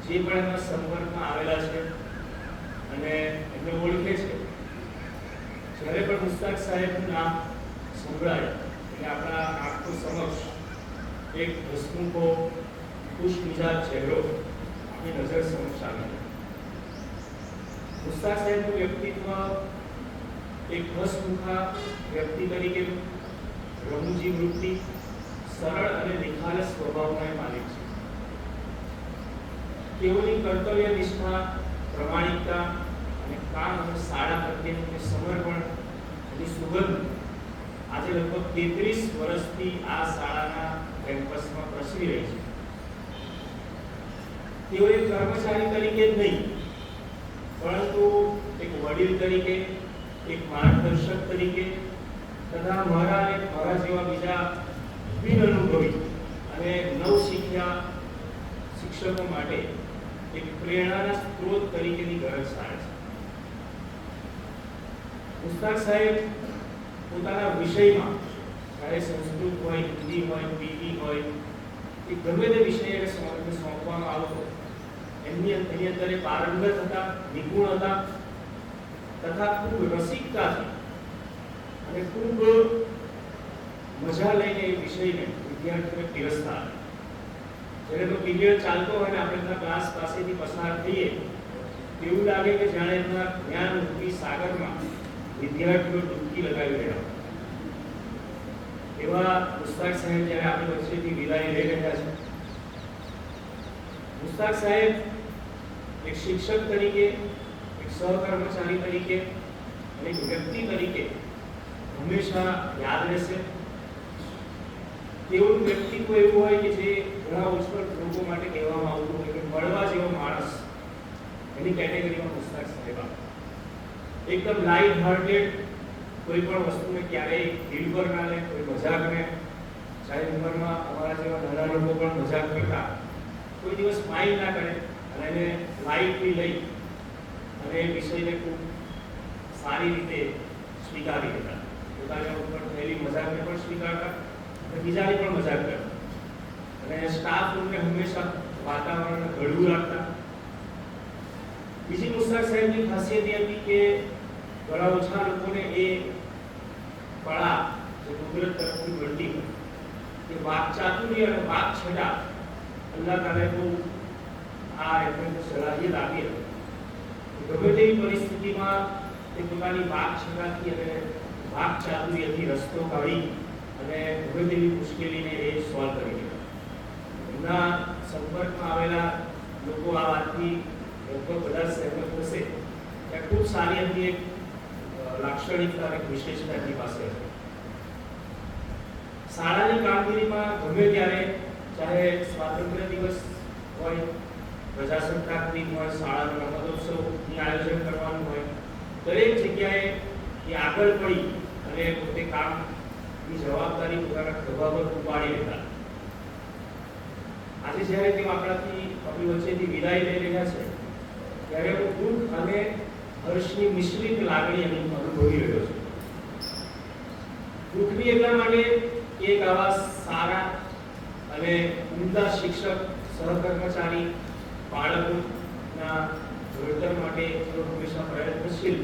જે પણ એમના સંપર્કમાં આવેલા છે અને એમને ઓળખે છે, જ્યારે પણ મુસ્તાક સાહેબનું નામ સંભળાય એટલે આપણા આંખો સમક્ષ એક હસમુખો ખુશ મિજાજ ચહેરો આપણી નજર સમક્ષ આવે છે. મુસ્તાક સાહેબનું વ્યક્તિત્વ એક હસમુખા વ્યક્તિ તરીકે, રમૂજી વૃત્તિ, સરળ અને નિખાલસ સ્વભાવના માલિક છે. તેઓની કર્તવ્ય નિષ્ઠા, પ્રમાણિકતા અને કામ અને શાળા પ્રત્યેનું સમર્પણ અને સુગંધ આજે લગભગ 33 વર્ષથી આ શાળાના કેમ્પસમાં પ્રસરી રહી છે. તેઓ એક કર્મચારી તરીકે જ નહીં, પરંતુ એક વડીલ તરીકે, એક માર્ગદર્શક તરીકે તથા મારા જેવા બીજા બિન અનુભવી અને નવ શીખ્યા શિક્ષકો માટે એક પ્રેરણાના સ્ત્રોત તરીકેની ગરજ સારે છે. મુસ્તાક સાહેબ પોતાના વિષયમાં, ચાહે સંસ્કૃત હોય, હિન્દી હોય, પીટી હોય, કે ગમે તે વિષય એને સોંપવામાં આવતો, એની અંદર પારંગત હતા, નિપુણ હતા તથા ખૂબ રસિકતાથી અને ખૂબ મજા લઈને એ વિષયને વિદ્યાર્થીઓને પીરસતા હતા. જ્યારે તો પીરિયડ ચાલતો હોય ને આપણે એમના ક્લાસ પાસેથી પસાર થઈએ એવું લાગે કે જાણે એમના જ્ઞાન રૂપી સાગરમાં વિદ્યાર્થીઓ ડૂબકી લગાવી રહ્યા હોય. એવા મુસ્તાક સાહેબ જ્યારે આપણી વચ્ચેથી વિદાય લઈ રહ્યા છે. મુસ્તાક સાહેબ એક શિક્ષક તરીકે, એક સહકર્મચારી તરીકે અને એક વ્યક્તિ તરીકે હંમેશા યાદ રહેશે. તેવું વ્યક્તિત્વ એવું હોય કે જે ઘણા ઉચ્ચતર લોકો માટે કહેવામાં આવતું હોય કે મળવા જેવો માણસ, એની કેટેગરીમાં મુસ્તાક સાહેબ આવે. એકદમ લાઇટ હાર્ટેડ, કોઈ પણ વસ્તુને ક્યારેય દિલ પર ના લે, કોઈ મજાકને, ચાહે ઉંમરમાં અમારા જેવા નાના લોકો પણ મજાક કરતા, કોઈ દિવસ માઇન્ડ ના કરે અને એને લાઇટલી લઈ અને એ વિષયને ખૂબ સારી રીતે સ્વીકારી લેતા. પોતાના ઉપર થયેલી મજાકને પણ સ્વીકારતા અને બીજાની પણ મજાક કરતા અને સ્ટાફ રૂમને હંમેશા વાતાવરણને હળવું રાખતા. બીજી મુસ્તાક સાહેબની ખાસિયત એ હતી કે ઘણા ઓછા લોકોને એ કળા જે કુદરત તરફથી મળતી હોય કે વાક ચાતુર્ય અને વાક છટા અલ્લાહ તાલે બહુ આ એમને સલાહિયત આપી હતી. ગમે તેવી પરિસ્થિતિમાં તે પોતાની વાક છટાથી અને વાક ચાતુર્યથી રસ્તો કાઢી અને ગમે તેવી મુશ્કેલીને એ સોલ્વ કરી દીધા. એમના સંપર્કમાં આવેલા લોકો આ વાતથી લગભગ બધા સહેમત થશે
ત્યાં ખૂબ સારી એમની એક લાક્ષણિકતા અને વિશેષતા એમની પાસે હતી. શાળાની કામગીરીમાં ગમે ત્યારે, ચાહે સ્વાતંત્ર્ય દિવસ હોય, પ્રજાસત્તાક દિન હોય, શાળાનો રમતોત્સવનું આયોજન કરવાનું હોય, દરેક જગ્યાએ એ આગળ પડી અને પોતે કામની જવાબદારી પોતાના ખભા પર ઉપાડી લેતા. આજે જ્યારે તેઓ આપણી વચ્ચેથી વિદાય લઈ રહ્યા છે, ત્યારે હું દુઃખ અને હર્ષની મિશ્રિત લાગણી અનુભવી રહ્યો છું. દુઃખની એટલા માટે એક આવા સારા અને ઉમદા શિક્ષક, સહકર્મચારી, બાળકોના ઘડતર માટે જેઓ હંમેશા પ્રયત્નશીલ,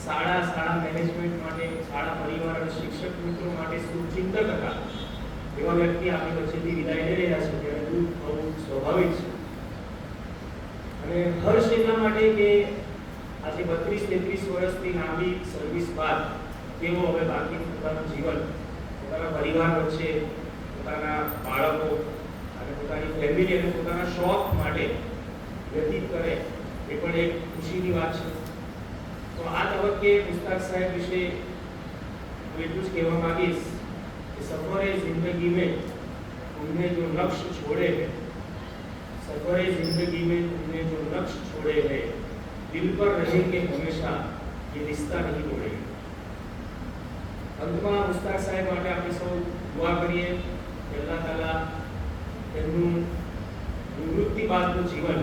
શાળા મેનેજમેન્ટ માટે, શાળા પરિવાર અને શિક્ષક મિત્રો માટે શુભચિંતક હતા, એવા વ્યક્તિ આપણી વચ્ચેથી વિદાય લઈ રહ્યા છે, ત્યારે દુઃખ થવું સ્વાભાવિક છે. અને હર્ષ એટલા માટે કે આજે 32-33 વર્ષની લાંબી સર્વિસ બાદ તેઓ હવે બાકી પોતાનું જીવન પોતાના પરિવાર વચ્ચે, પોતાના બાળકો અને પોતાની ફેમિલી અને પોતાના શોખ માટે વ્યતીત કરે, એ પણ એક ખુશીની વાત છે. તો આ તબક્કે મુસ્તાક સાહેબ વિશે હું એટલું જ કહેવા માંગીશ कि सफर जिंदगी में तुमने जो नक्श छोड़े हैं, सफर जिंदगी में तुमने जो नक्श छोड़े हैं, दिल पर रहेंगे हमेशा, ये रिश्ता नहीं तोड़ेंगे. અંતમાં મુસ્તાક સાહેબ માટે આપણે સૌ દુઆ કરીએ કે અલ્લાહ તાલા તેમનું નિવૃત્તિ બાદનું જીવન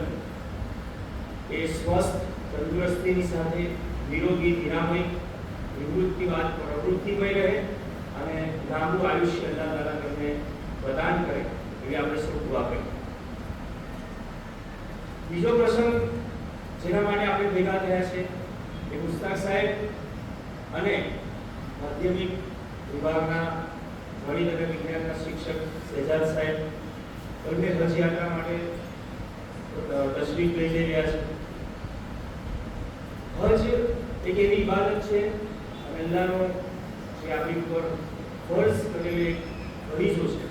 એ સ્વસ્થ, તંદુરસ્તીની સાથે નિરોગી, નિરામય, નિવૃત્તિ બાદ પ્રવૃત્તિમય રહે અને લાંબુ આયુષ્ય અલ્લાહ તાલા તેમને પ્રદાન કરે, એવી આપણે સૌ દુઆ કરીએ. બીજો પ્રસંગ જેના માટે આપણે ભેગા થયા છે એ મુસ્તાક સાહેબ અને માધ્યમિક વિભાગના ગણિત અને વિજ્ઞાનના શિક્ષક શહેજાદ સાહેબ બંને હજ યાત્રા માટે તશરીફ લઈ જઈ રહ્યા છે. હજ એક એવી ઇબાદત છે અને અલ્લાહનો જે આપણી ઉપર ફર્જ કરેલી ફરીજો છે.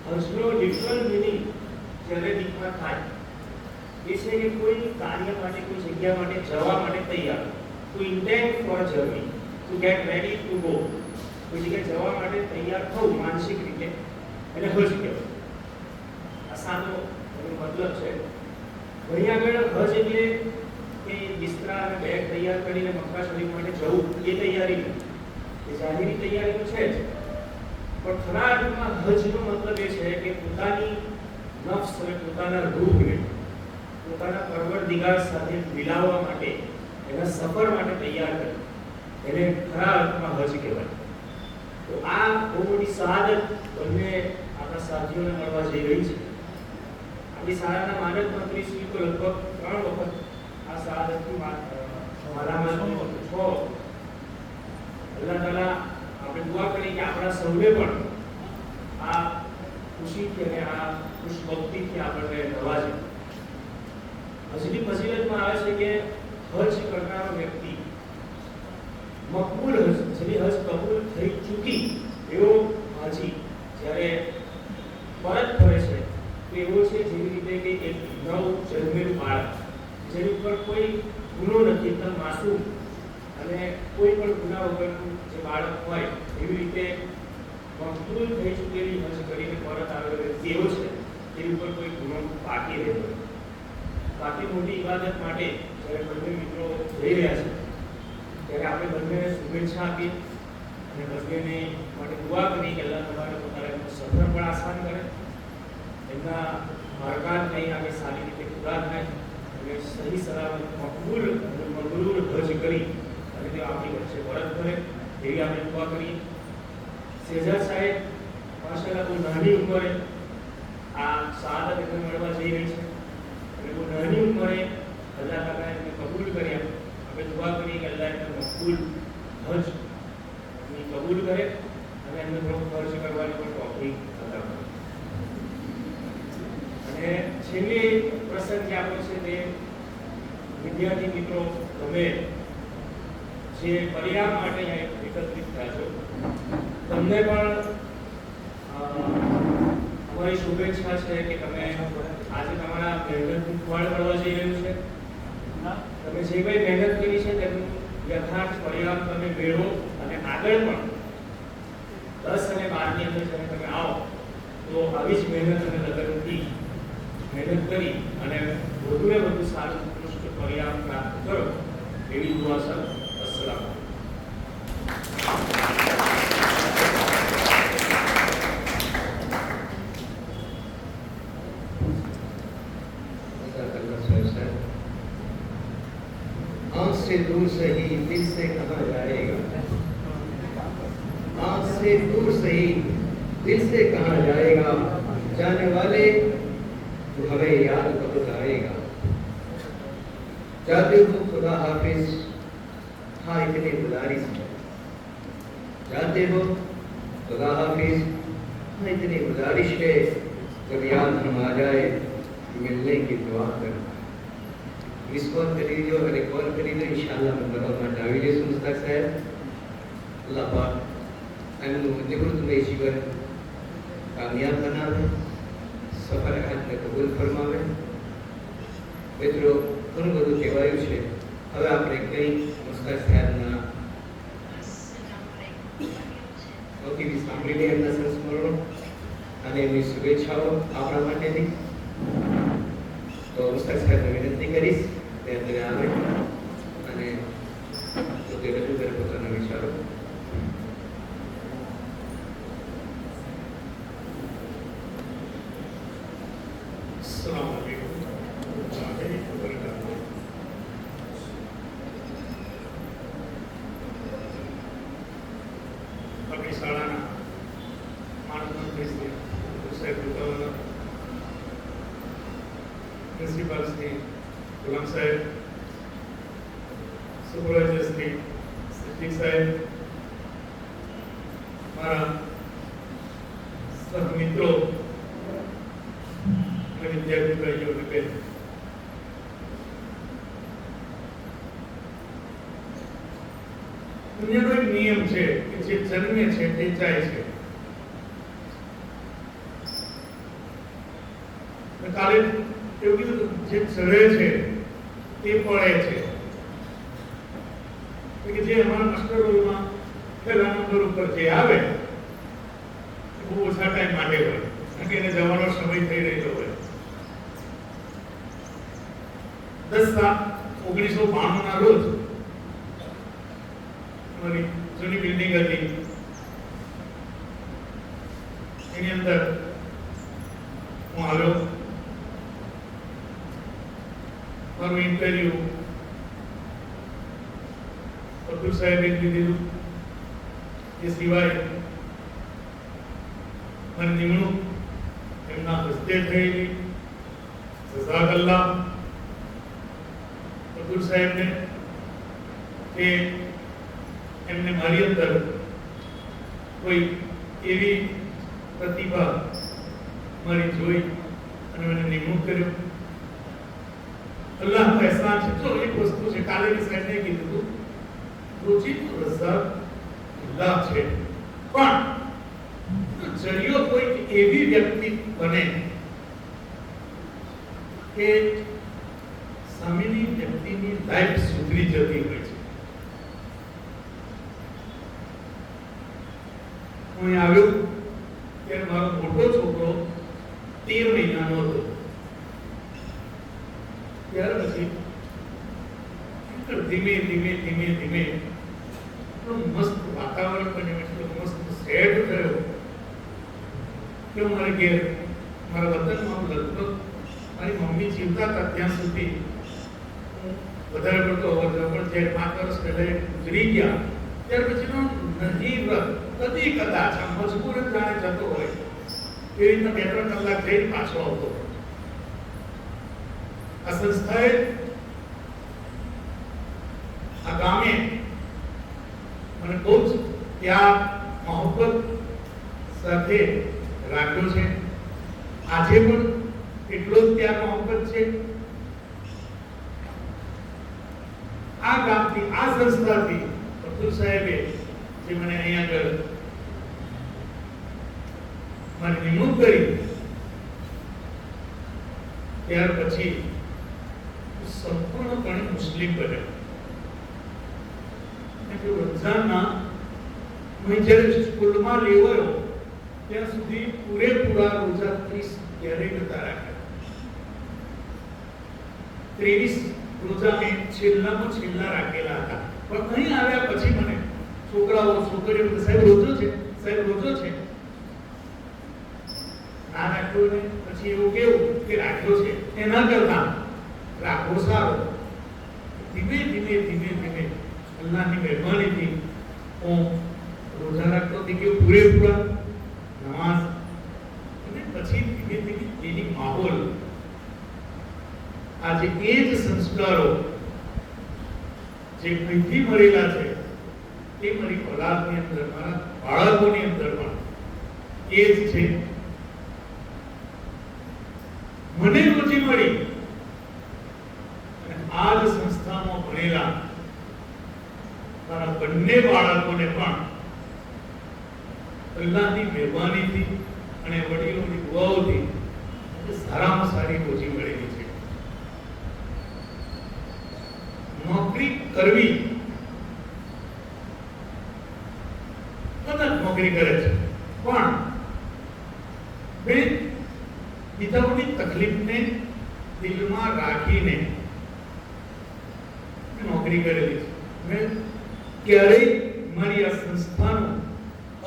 હજનો લિટરલ મિનિંગ જ્યારે દીકમાં થાય એ છે કે કોઈ કાર્ય માટે, કોઈ જગ્યા માટે જવા માટે તૈયાર, to intend for journey, to get ready to go, કોઈ જગ્યાએ જવા માટે તૈયાર થવું માનસિક રીતે, એને હજ કહેવાય. આ સાનો મતલબ છે. અહીં આગળ હજ એટલે કે બિસ્તરા અને બેગ તૈયાર કરીને મક્કા શરીફ માટે જવું, એ તૈયારી નથી. એ જાહેરી તૈયારી તો છે જ, પણ ખરા અર્થમાં હજનો મતલબ એ છે કે પોતાની નફ્સ અને પોતાના રૂહને પોતાના પરવરદિગાર સાથે મિલાવવા માટે, એના સફર માટે તૈયાર કરે, એને ખરા અર્થમાં હજ કહેવાય. તો આ બહુ મોટી શહાદત બંને આપણા સાથીઓને મળવા જઈ રહી છે. આપણી શાળાના માનદ મંત્રી શ્રી તો લગભગ 3 વખત આ શહાદતની માલામાલ 6. અલ્લાહ તાલા આપણે દુઆ કરી કે આપણા સૌને પણ આ ખુશીથી અને આ ખુશબખતીથી આપણને નવાજે. હજની ફજીલતમાં આવે છે કે હજ કરનારો વ્યક્તિ મકબૂલ હજ, જેની હજ કબૂલ થઈ ચૂકી એવો હાજી જ્યારે પરત ફરે છે તો એવો છે જેવી રીતે કે એક નવ જન્મેલું બાળક જેની ઉપર કોઈ ગુનો નથી, એકદમ માસૂમ અને કોઈ પણ ગુના વગરનું જે બાળક હોય એવી રીતે મકબૂલ થઈ ચૂકેલી હજ કરીને પરત આવેલો વ્યક્તિ એવો છે તેની ઉપર કોઈ ગુનો બાકી રહેતો નથી. બાકી મોટી ઇબાદત માટે જ્યારે બંને મિત્રો જઈ રહ્યા છે ત્યારે આપણે બંનેને શુભેચ્છા આપી અને બંનેને માટે દુઆ કરી કે અલ્લાહ તમારે પોતાના સફર પણ આસાન કરે, એમના બરકાત નહીં આગળ સારી રીતે પૂરા થાય અને સહી સલામત મકબૂલ અને મબરૂર હજ કરી અને તે આપણી વચ્ચે પરત ફરે, એવી આપણે દુઆ કરીએ. શહેજાદ સાહેબ માશાઅલ્લાહ બહુ નાની ઉંમરે આ શહાદત એમને મળવા જઈ રહી છે અને બહુ નાની ઉંમરે અલ્લાહ તાલા એમને કબૂલ કર્યા. આપણે દુઆ કરીએ કે અલ્લાહ એમને મકબૂલ હજ કબૂલ કરે અને એમને થોડો ખર્ચ કરવાની પણ તૌફીક અતા કરે. અને છેલ્લી પ્રસંગ જે આપણો છે તે વિદ્યાર્થી મિત્રો તમે જે પરિણામ માટે અહીંયા એકત્રિત થયા છો તમને પણ અમારી શુભેચ્છા છે કે તમે આજે તમારા મહેનતનું ફળ મળવા જઈ રહ્યું છે. તમે જે જે કંઈ મહેનત કરી છે તેનું યથાર્થ પરિણામ તમે મેળવો અને આગળ પણ 10 અને 12 ની અંદર જ્યારે તમે આવો તો આવી જ મહેનત અને લગનથી મહેનત કરી અને વધુને વધુ સારું ઉત્કૃષ્ટ પરિણામ પ્રાપ્ત કરો એવી દુઆ સાથે અસ્સલામ
आँख से दूर सही दिल से कहाँ जाएगा, आँख से दूर सही दिल से कहाँ जाएगा, जाने वाले तो हमें याद कब आएगा। जाते हो खुदा हाफिज, हाँ इतनी गुजारिश है। जाते हो खुदा हाफिज, हाँ इतनी गुजारिश है, जब याद हम आ जाए मिलने की दुआ कर। मिस कॉल કરી દો અને કોલ કરી દો ઇન્શાઅલ્લાહ मैं બરોબર માટે આવી જઈશ મુસ્તાક સાહેબ અલ્લાહ પાક એમનું નિવૃત્તમય જીવન કામયાબ બનાવે સફર હાથને કબૂલ ફરમાવે મિત્રો ઘણું બધું કહેવાયું છે હવે આપણે કંઈ મુસ્તાક સાહેબના મોટી સાંભળીને એમના સંસ્મરણો અને એમની શુભેચ્છાઓ આપણા માટેની તો મુસ્તાક સાહેબને વિનંતી કરીશ તે અંદર આવે અને પોતે રજૂ કરે પોતાના વિચારો
अस्सलाम वालेकुम अपनी शाळाना मानमंत्री श्री साहेब प्रिंसिपल श्री गुलाम साहेब सुपरवाइजर श्री सिद्दीक साहेब मारा सहमित्रों અને વિદ્યાર્થી ભાઈઓ અને બહેનો દુનિયાનો એક નિયમ છે કે જે જન્મે છે તે જાય છે કાલે એવું કીધું જે ચડે છે તે પડે છે કે જે અમારા માસ્ટર રોલમાં પહેલા નંબર ઉપર જે આવે બહુ ઓછા ટાઈમ માટે હોય કારણ કે એને જવાનો સમય થઈ રહ્યો હોય 10/7/1992 ના રોજ અમારી જૂની બિલ્ડિંગ હતી એની અંદર હું આવ્યો મારું ઇન્ટરવ્યુ અબ્દુલ સાહેબે લીધું એ સિવાય મારી નિમણૂક એમના હસ્તે થયેલી જઝાકલ્લાહ અબ્દુલ સાહેબને કે એમને મારી અંદર કોઈ એવી પ્રતિભા મારી જોઈ અને મને નિમણૂક કર્યો અલ્લાહનો અહેસાન છે તો એક વસ્તુ છે કાલે મેં સાહેબને કીધું રોજીનો રઝાક અલ્લાહ છે પણ જરિયો કોઈ એવી વ્યક્તિ બને કે સામેની વ્યક્તિની લાઈફ સુધરી જતી હોય છે હું આવ્યો ત્યારે મારો મોટો છોકરો 13 મહિનાનો હતો ત્યાર પછી ધીમે ધીમે ધીમે ધીમે મસ્ત વાતાવરણ બન્યું એટલો મસ્ત સેટ થયો કે મારે ઘેર મારા વતનમાં લગભગ મારી મમ્મી જીવતા હતા ત્યાં સુધી વધારે પડતો અવર જવર પણ જ્યારે 5 વર્ષ પહેલા ગુજરી ગયા ત્યાર પછીનો નજીવત કદી કદાચ આ મજબૂર જ જાણે જતો હોય એ રીતના 2-3 કલાક જઈને પાછો આવતો આ સંસ્થાએ આ ગામે મને બહુ જ પ્યાર મોહબ્બત સાથે રાખ્યો છે આજે પણ એટલો જ પ્યાર મોહબ્બત છે આ ગામથી આ સંસ્થાથી અબ્દુલ સાહેબે જે મને અહીંયા આગળ મારી નિમણૂક કરી ત્યાર પછી સંપૂર્ણપણે મુસ્લિમ બને. કે રમઝાનના મેં જ્યારે સ્કૂલમાં લેવાયો ત્યાં સુધી પૂરેપૂરા રોજા 30 ક્યારેય નતા રાખ્યા. 23 રોજા મેં છેલ્લામાં છેલ્લા રાખેલા હતા. પણ અહીં આવ્યા પછી મને છોકરાઓ છોકરીઓ સાહેબ રોજો છે, સાહેબ રોજો છે. ના રાખ્યો ને પછી એવું કેવું કે રાખ્યો છે એના કરતા રાખવો સારો. ધીમે ધીમે ધીમે ધીમે અલ્લાહની મહેરબાનીથી હું રોજા રાખતો હતી કે પૂરેપૂરા નમાઝ, અને પછી ધીમે ધીમે એની માહોલ આજે એ જ સંસ્કારો જે અહીંથી મળેલા છે એ મારી ઓલાદની અંદર, મારા બાળકોની અંદર પણ એ જ છે. મને રોજી મળી અને આ જ સંસ્થામાં ભણેલા મારા બંને બાળકોને પણ અલ્લાહની મહેરબાનીથી અને વડીલોની દુઆઓથી સારામાં સારી રોજી મળેલી છે. નોકરી કરવી, બધા નોકરી કરે છે, પણ બીજાઓની તકલીફને દિલમાં રાખીને નોકરી કરેલી છે. મેં ક્યારેય મારી આ સંસ્થાનું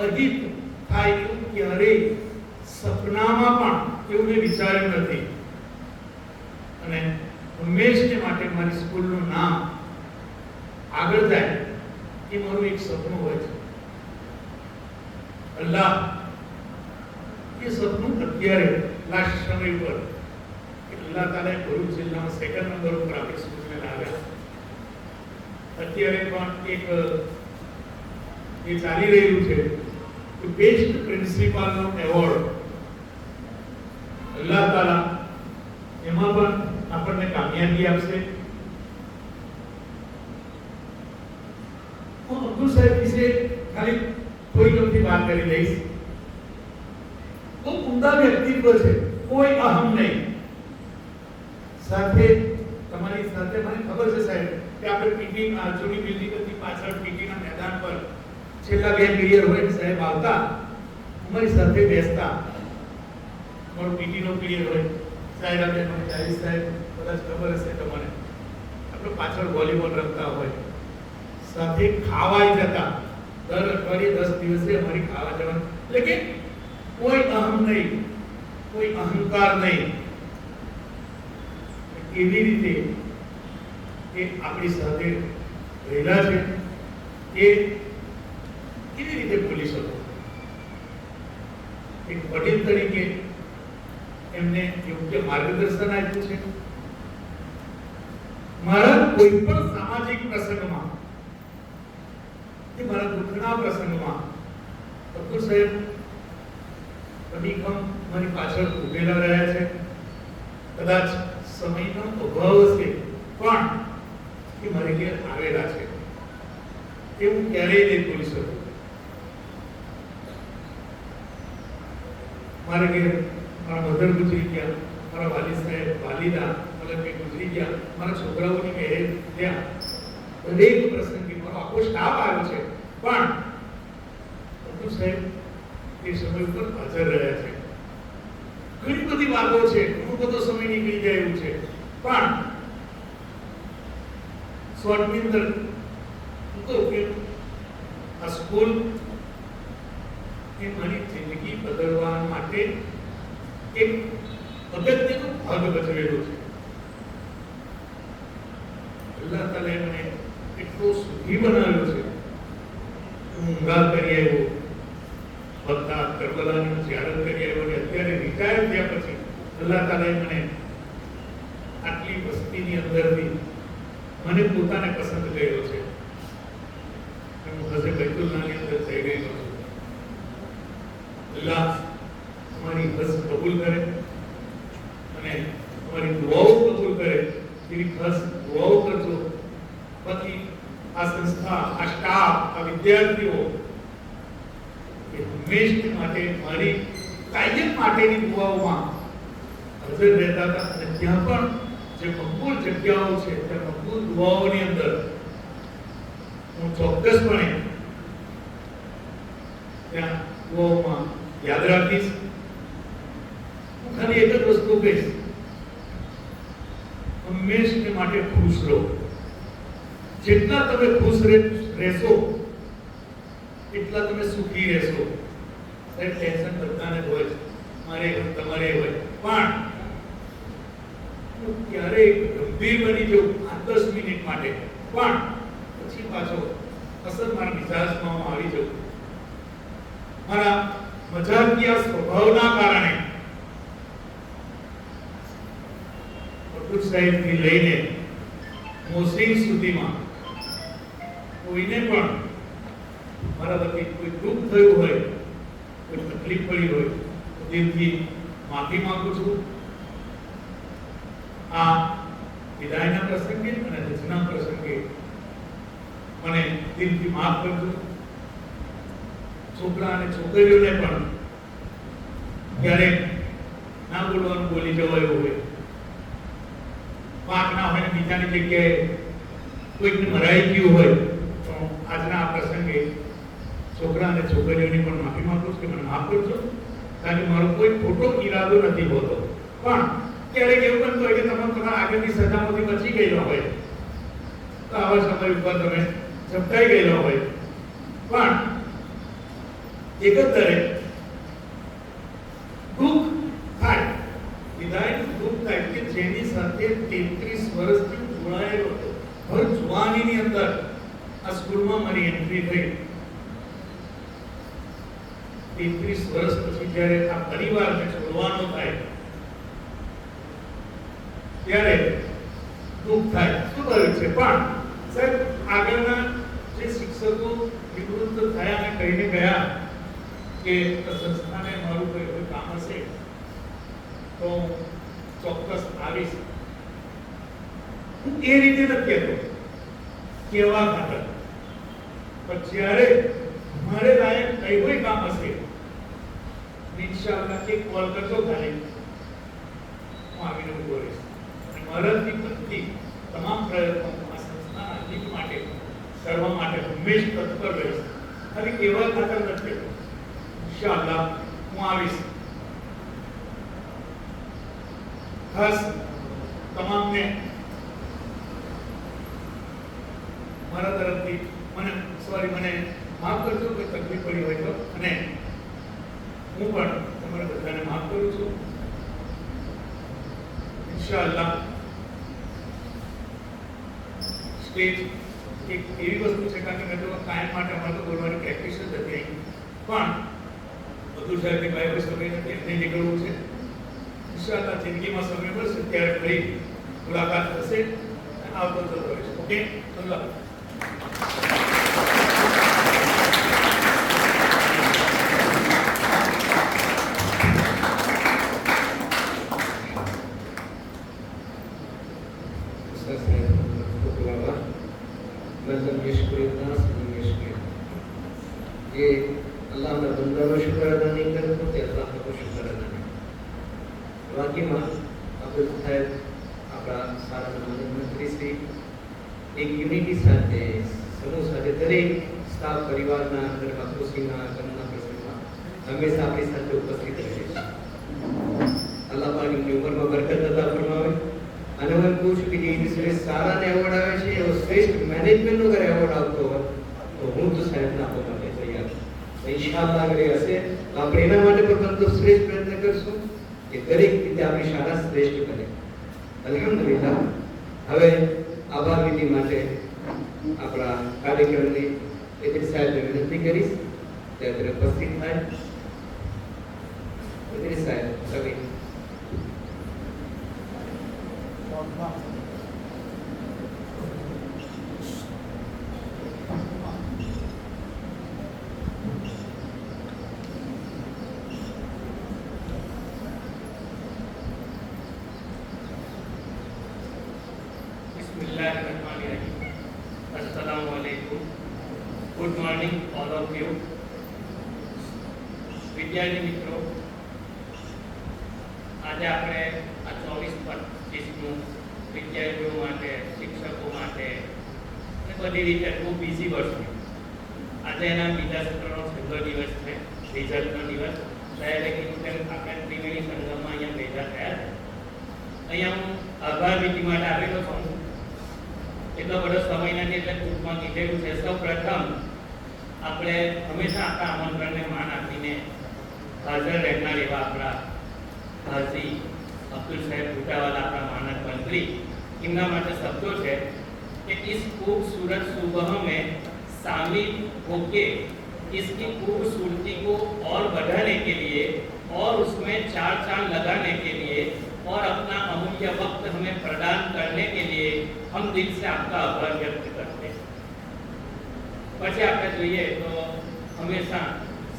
અહિત થાય એવું ક્યારેય સપનામાં પણ એવું મેં વિચાર્યું નથી. અને હંમેશને માટે મારી સ્કૂલનું નામ આગળ જાય એ મારું એક સપનું હોય છે. અલ્લાહ એ સપનું અત્યારે લાસ્ટ સમય પર અલ્લાહ તાલા ભરૂચ જિલ્લામાં 2nd નંબર ઉપર આપણી સ્કૂલને લાવ્યા. અત્યારે પણ એક એ ચાલી રહ્યું છે કે બેસ્ટ પ્રિન્સિપાલનો એવોર્ડ અલ્લાહ તાલા એમાં પણ આપણને કામયાબી આપશે. હું અબ્દુલ સાહેબ વિશે ખાલી થોડી ઘણી વાત કરી દઈશ. બહુ ઉમદા વ્યક્તિત્વ છે, કોઈ અહમ નહીં. સાથે તમારી સાથે મને ખબર છે સાહેબ કે આપણે પીટી જૂની બિલ્ડિંગ હતી પાછળ પીટીના મેદાન પર છેલ્લા 2 પીરિયડ હોય સાહેબ આવતા, અમારી સાથે બેસતા. મારો પીટીનો પીરિયડ હોય સાહેબ, આપણે મને ચાલીસ સાહેબ કદાચ ખબર હશે તમને, આપણે પાછળ વોલીબોલ રમતા હોય, સાથે ખાવાય જતા. દર અઠવાડિયે 10 દિવસે અમારી ખાવા જવાનું. એટલે કે કોઈ અહમ નહીં, કોઈ અહંકાર નહીં. એવી રીતે એ આપણી સાથે રહેલા છે એ કેવી રીતે ભૂલી શકો? એક વડીલ તરીકે એમને યોગ્ય માર્ગદર્શન આપ્યું છે. મારા કોઈ પણ સામાજિક પ્રસંગમાં કે મારા દુઃખના પ્રસંગમાં અબ્દુલ સાહેબ અડીખમ મારી પાછળ ઉભેલા રહ્યા છે. કદાચ સમયનો અભાવ હશે પણ એ મારી ઘેર આવેલા છે. એ હું ક્યારેય નહીં ભૂલી શકું. મારે ઘેર મારા મધર ગુજરી ગયા, મારા વાલી સાહેબ વાલીદા મતલબ કે ગુજરી ગયા, મારા છોકરાઓની મેરેજ ત્યાં દરેક પ્રસંગે મારો આખો સ્ટાફ આવ્યો છે, પણ અબ્દુલ સાહેબ એ સમય ઉપર હાજર રહ્યા છે. ઘણી બધી વાતો છે, ઘણો બધો સમય નીકળી જાય એવું છે, પણ શોર્ટની અંદર હું કહું કે આ સ્કૂલ એ મારી જિંદગી બદલવા માટે એક અગત્યનો ભાગ ભજવેલો છે. અલ્લાહ તાલાએ મને એટલો સુખી બનાવ્યો છે. હું ઊંઘા કરી આવ્યો, બધા કરબલાની ઝિયારત કરી આવ્યો, અને અત્યારે રિટાયર થયા પછી અલ્લાહ તાલાએ મને આટલી વસ્તીની અંદરથી મને પોતાને પસંદ કર્યો છે. હું હજે બૈતુલ્લાહની અંદર થઈ ગયો છું. અલ્લાહ અમારી હજ કબૂલ કરે અને અમારી દુઆઓ કબૂલ કરે એવી ખાસ દુઆઓ કરજો. બાકી આ સંસ્થા, આ સ્ટાફ, આ વિદ્યાર્થીઓ એ હંમેશા માટે મારી કાયમ માટેની દુઆઓમાં હાજર રહેતા હતા. અને ત્યાં પણ જે મકબૂલ જગ્યાઓ છે તે મકબૂલ દુઆઓની અંદર હું ચોક્કસપણે ત્યાં દુઆઓમાં યાદ રાખીશ. હું ખાલી એક જ વસ્તુ કહીશ, હંમેશને માટે ખુશ રહો. જેટલા તમે ખુશ રહેશો એટલા તમે સુખી રહેશો. સાહેબ ટેન્શન બધાને હોય, મારે તમારે હોય, પણ ક્યારેય ગંભીર બની જવું 5-10 મિનિટ માટે, પણ પછી પાછો અસર મારા મિજાજમાં આવી જવું. મારા મજાકિયા સ્વભાવના કારણે અબ્દુલ સાહેબથી લઈને મોહસિન સુધીમાં કોઈને પણ મારા વતી કોઈ દુઃખ થયું હોય, કોઈ તકલીફ પડી હોય તો દિલથી માફી માંગુ છું. આ વિદાયના પ્રસંગે અને રચના પ્રસંગે મને દિલથી માફ કરજો. છોકરા અને છોકરીઓને પણ ક્યારેક ના બોલવાનું બોલી જવાયું હોય, પાક ના હોય, બીજાની જગ્યાએ કોઈકને મરાઈ ગયું હોય, તો આજના આ પ્રસંગે છોકરા અને છોકરીઓની પણ માફી માંગુ છું કે મને માફ કરજો. કારણ કે મારો કોઈ ખોટો ઈરાદો નથી હોતો, પણ ક્યારેક એવું બનતું હોય કે તમારા આગળની સજામાંથી બચી ગયેલા હોય તો આવા સમય ઉપર તમે ઝપટાઈ ગયેલા હોય. પણ એકંદરે દુઃખ થાય, વિદાયનું દુઃખ થાય કે જેની સાથે 33 વર્ષથી જોડાયેલો હતો. ભર જુવાનીની અંદર આ સ્કૂલમાં મારી એન્ટ્રી થઈ. 33 વર્ષ પછી જ્યારે આ પરિવારને છોડવાનો થાય ત્યારે દુઃખ થાય. સ્વાભાવિક છે, પણ સાહેબ આગળના જે શિક્ષકો નિવૃત્ત થયા અને કહીને ગયા કે સંસ્થાને મારું કોઈ કામ હશે તો ચોક્કસ આવીશ. એ રીતે નથી કહેતો કેવા ખાતર, પણ જ્યારે મારે લાયક કઈ કોઈ કામ હશે ઇન્શાઅલ્લાહ એક કોલ કરજો, ખાલી હું આવીને ઉભો રહીશ. અને મારાથી બનતી તમામ પ્રયત્નો આ સંસ્થાના હિત માટે કરવા માટે હંમેશ તત્પર રહીશ. ખાલી કેવા ખાતર નથી કહેતો, ઇન્શાઅલ્લાહ હું આવીશ. ખાસ તમામને મારા તરફથી મને માફ કરજો કોઈ તકલીફ પડી હોય તો, અને હું પણ તમારા બધાને માફ કરું છું. ઇન્શાઅલ્લાહ સ્ટેજ એક એવી વસ્તુ છે, કારણ કે મેં તો કાયમ માટે અમારે તો બોલવાની પ્રેક્ટિસ જ હતી, પણ બધું સાહેબની પાસે સમય નથી, એટલે નીકળવું છે. ઇન્શાઅલ્લાહ જિંદગીમાં સમય મળશે ત્યારે ફરી મુલાકાત થશે. આવતો જતો રહીશ. ઓકે, અલ્લાહ.
ये अल्लाह ने बंदा शुक्र अदा नहीं करे तो अल्लाह को शुक्र अदा नहीं. बाकी में अब्दुल साहेब આપણા સારા મંત્રી શ્રી એક યુનિટી સાથે સમૂહ સાથે દરેક સ્ટાફ પરિવારના ઘરમાં ખુશીના ગમના પ્રસંગમાં હંમેશા આપણી સાથે ઉપસ્થિત રહે છે. અલ્લાહ પાકની ઉંમરમાં બરકત અતા ફરમાવે. અને હું કહું છું કે જે શ્રેષ્ઠ સારાને એવોર્ડ આવે છે એવો શ્રેષ્ઠ મેનેજમેન્ટનો અગર એવોર્ડ આવતો હોય તો હું તો સાહેબને આપવા માટે તૈયાર છું. ઇન્શાઅલ્લાહ અગર એ હશે તો આપણે એના માટે પણ બધો શ્રેષ્ઠ પ્રયત્ન કરશું કે દરેક રીતે આપણી શાળા શ્રેષ્ઠ બને. અલ્હમ્દુલિલ્લાહ. હવે આભાર વિધિ માટે આપણા કાર્યક્રમની એજન્ટ સાહેબને વિનંતી કરીશ કે અત્યારે ઉપસ્થિત થાય. એજન્ટ સાહેબ Ravi.
Good morning all of you. વિદ્યાર્થી મિત્રો, આજે આપણે આ 24-25નું
વિદ્યાર્થીઓ માટે, શિક્ષકો માટે અને બધી રીતે ખૂબ બિઝી વર્ષ છે. આજે એના બીજા સત્રનો છેલ્લો દિવસ છે, રિઝલ્ટનો દિવસ. સાહેબે કીધું તેમ આપણે ત્રિવેણી સંગમમાં અહીંયા ભેગા થયા છે. અહીંયા હું આભાર વિધિ માટે આવેલો છું. એટલો બધો સમય નથી એટલે ટૂંકમાં કીધેલું છે. સૌ પ્રથમ આપણે હંમેશા આપણા આમંત્રણને માન આપીને હાજર રહેનાર એવા આપણા હાજી અબ્દુલ સાહેબ ભૂટાવાલા, આપણા માનદ મંત્રી, એમના માટે શબ્દો છે कि इस खूबसूरत सुबह में शामिल होके इसकी खूबसूरती को और बढ़ाने के लिए और उसमें चार चांद लगाने के लिए और अपना अमूल्य वक्त हमें प्रदान करने के लिए हम दिल से आपका आभार व्यक्त करते हैं. પછી આપણે જોઈએ તો હંમેશા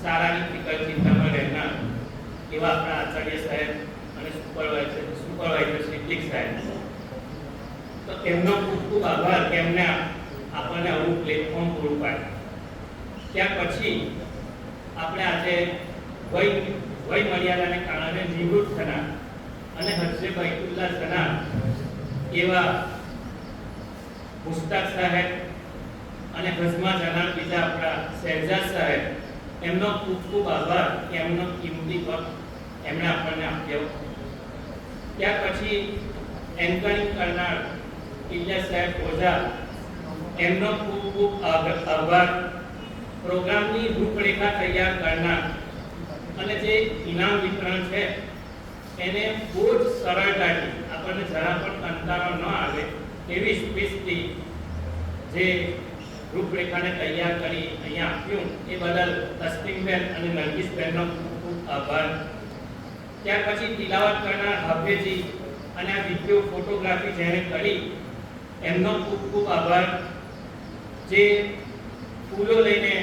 સારાની ફિકર ચિંતામાં રહેનાર એવા આપણા આચાર્ય સાહેબ અને સુપરવાઇઝર સિદ્દીક સાહેબ, તો એમનો ખૂબ ખૂબ આભાર કે એમને આપણને આવું પ્લેટફોર્મ પૂરું પાડ્યું. ત્યાર પછી આપણે આજે વય મર્યાદાને કારણે નિવૃત્ત થનાર અને હજ્જે બૈતુલ્લાહ થનાર એવા મુસ્તાક સાહેબ અને હજમાં જનાર બીજા આપણા શહેજાદ સાહેબ, એમનો ખૂબ ખૂબ આભાર કે એમનો કિંમતી વખત એમણે આપણને આપ્યો. ત્યાર પછી એન્કરિંગ કરનાર ઇલિયાસ સાહેબ ઓઝા, એમનો ખૂબ ખૂબ આભાર. પ્રોગ્રામની રૂપરેખા તૈયાર કરનાર અને જે ઇનામ વિતરણ છે એને બહુ જ સરળતાથી, આપણને જરા પણ કંટાળો ન આવે એવી સ્પીચથી જે રૂપરેખાને તૈયાર કરી અહીંયા આપ્યું એ બદલ તસ્લીમબેન અને નરગીસબેનનો ખૂબ ખૂબ આભાર. ત્યાર પછી તિલાવત કરનાર હાફેજી અને આ વિડીયો ફોટોગ્રાફી જેણે કરી એમનો ખૂબ ખૂબ આભાર. જે ફૂલો લઈને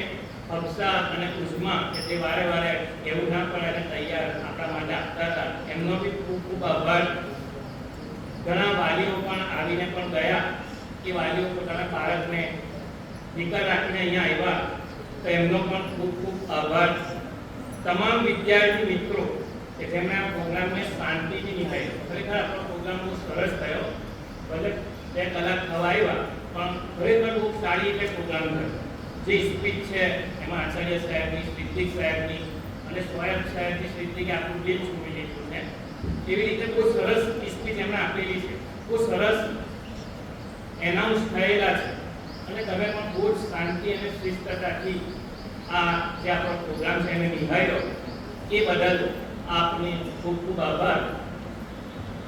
હફસા અને ઉઝમા કે જે વારે વારે એવું ના પડે અને તૈયાર આપણા માટે આપતા હતા, એમનો બી ખૂબ ખૂબ આભાર. ઘણા વાલીઓ પણ આવીને પણ ગયા કે વાલીઓ પોતાના બાળકને દીકરા રાખીને અહીંયા આવ્યા, તો એમનો પણ ખૂબ ખૂબ આભાર. તમામ વિદ્યાર્થી મિત્રો કે જેમણે આ પ્રોગ્રામને શાંતિથી નિભાવ્યો. ખરેખર આપણો પ્રોગ્રામ બહુ સરસ થયો. ભલે 2 કલાક થવા આવ્યા પણ ખરેખર બહુ સારી રીતે પ્રોગ્રામ થયો. જે સ્પીચ છે એમાં આચાર્ય સાહેબની, સિદ્દીક સાહેબની અને સ્વયં સાહેબની સિદ્દીકે આપણું દિલ છૂવી લીધું છે. એવી રીતે બહુ સરસ સ્પીચ એમણે આપેલી છે, બહુ સરસ એનાઉન્સ થયેલા છે અને તમે પણ બહુ જ શાંતિ અને શિસ્તતાથી આ જે આપણો પ્રોગ્રામ છે એને નિભાવ્યો. એ બદલ આપને ખૂબ ખૂબ આભાર.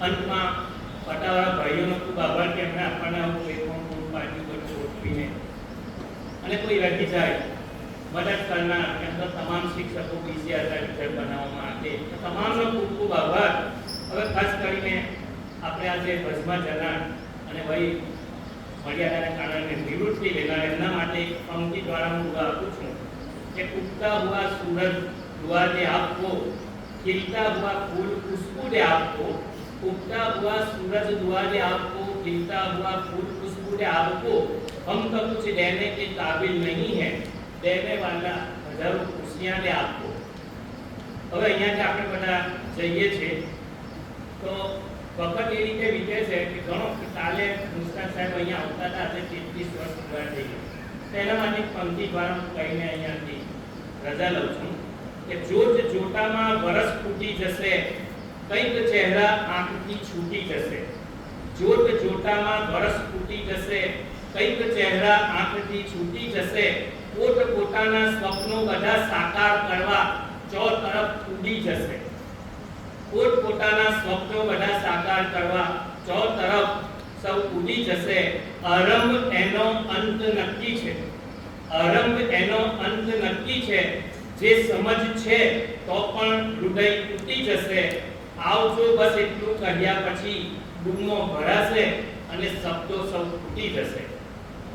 અંતમાં પટાવાળા ભાઈઓનો ખૂબ આભાર કે એમણે આપણને આવું પ્લેટફોર્મ પૂરું પાડ્યું, બધું ગોઠવીને. અને કોઈ રહી જાય મદદ કરનાર એમ તો તમામ શિક્ષકો બીસીઆર ટીચર બનાવવા માટે તમામનો ખૂબ ખૂબ આભાર. હવે ખાસ કરીને આપણે આજે બસમાં જનાર અને ભાઈ મર્યાદાને કારણે નિવૃત્તિ લેનાર એમના માટે એક પંક્તિ દ્વારા હું દુઆ આપું છું કે ઉગતા હુઆ સૂરજ दुआ दे आपको, खिलता हुआ फूल खुशबू दे आपको, उगता हुआ सूरज दुआ दे आपको, खिलता हुआ फूल खुशबू दे आपको, हम तो कुछ देने के काबिल नहीं है, देने वाला हजारों खुशियां दे आपको. હવે અહીંયાથી આપણે બધા જઈએ છીએ તો વખત એ રીતે વીતે છે કે ઘણો કાલે મુસ્તાક સાહેબ અહીંયા આવતા હતા, આજે 30 વર્ષ પૂરા થઈ ગયા. એના માટે પંક્તિ દ્વારા હું કહીને અહીંયાથી રજા લઉં છું કે જોત જોટામાં વરસ ફૂટી જશે, કંઈક ચહેરા આંખથી છૂટી જશે. જોત જોટામાં વરસ ફૂટી જશે, કંઈક ચહેરા આંખથી છૂટી જશે. પોત પોતાના સ્વપ્નો બધા સાકાર કરવા ચો તરફ ઉડી જશે. પોત પોતાના સ્વપ્નો બધા સાકાર કરવા ચો તરફ સૌ ઉડી જશે. આરંભ એનો અંત નક્કી છે, આરંભ એનો અંત નક્કી છે. જે સમજ છે તો પણ હૃદય તૂટી જશે. આવજો બસ એટલું કહ્યા પછી ડૂમો ભરાશે અને શબ્દો સૌ તૂટી જશે.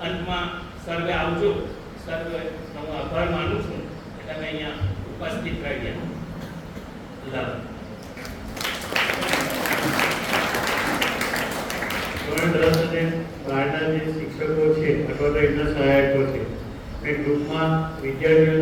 અંતમાં સર્વે આવજો. સર્વે હું આભાર માનું છું કે તમે અહીંયા ઉપસ્થિત રહ્યા. અલ્લાહ. બહારના જે શિક્ષકો છે અથવા તો એમના સહાયકો છે, એ ગ્રુપમાં વિદ્યાર્થીઓ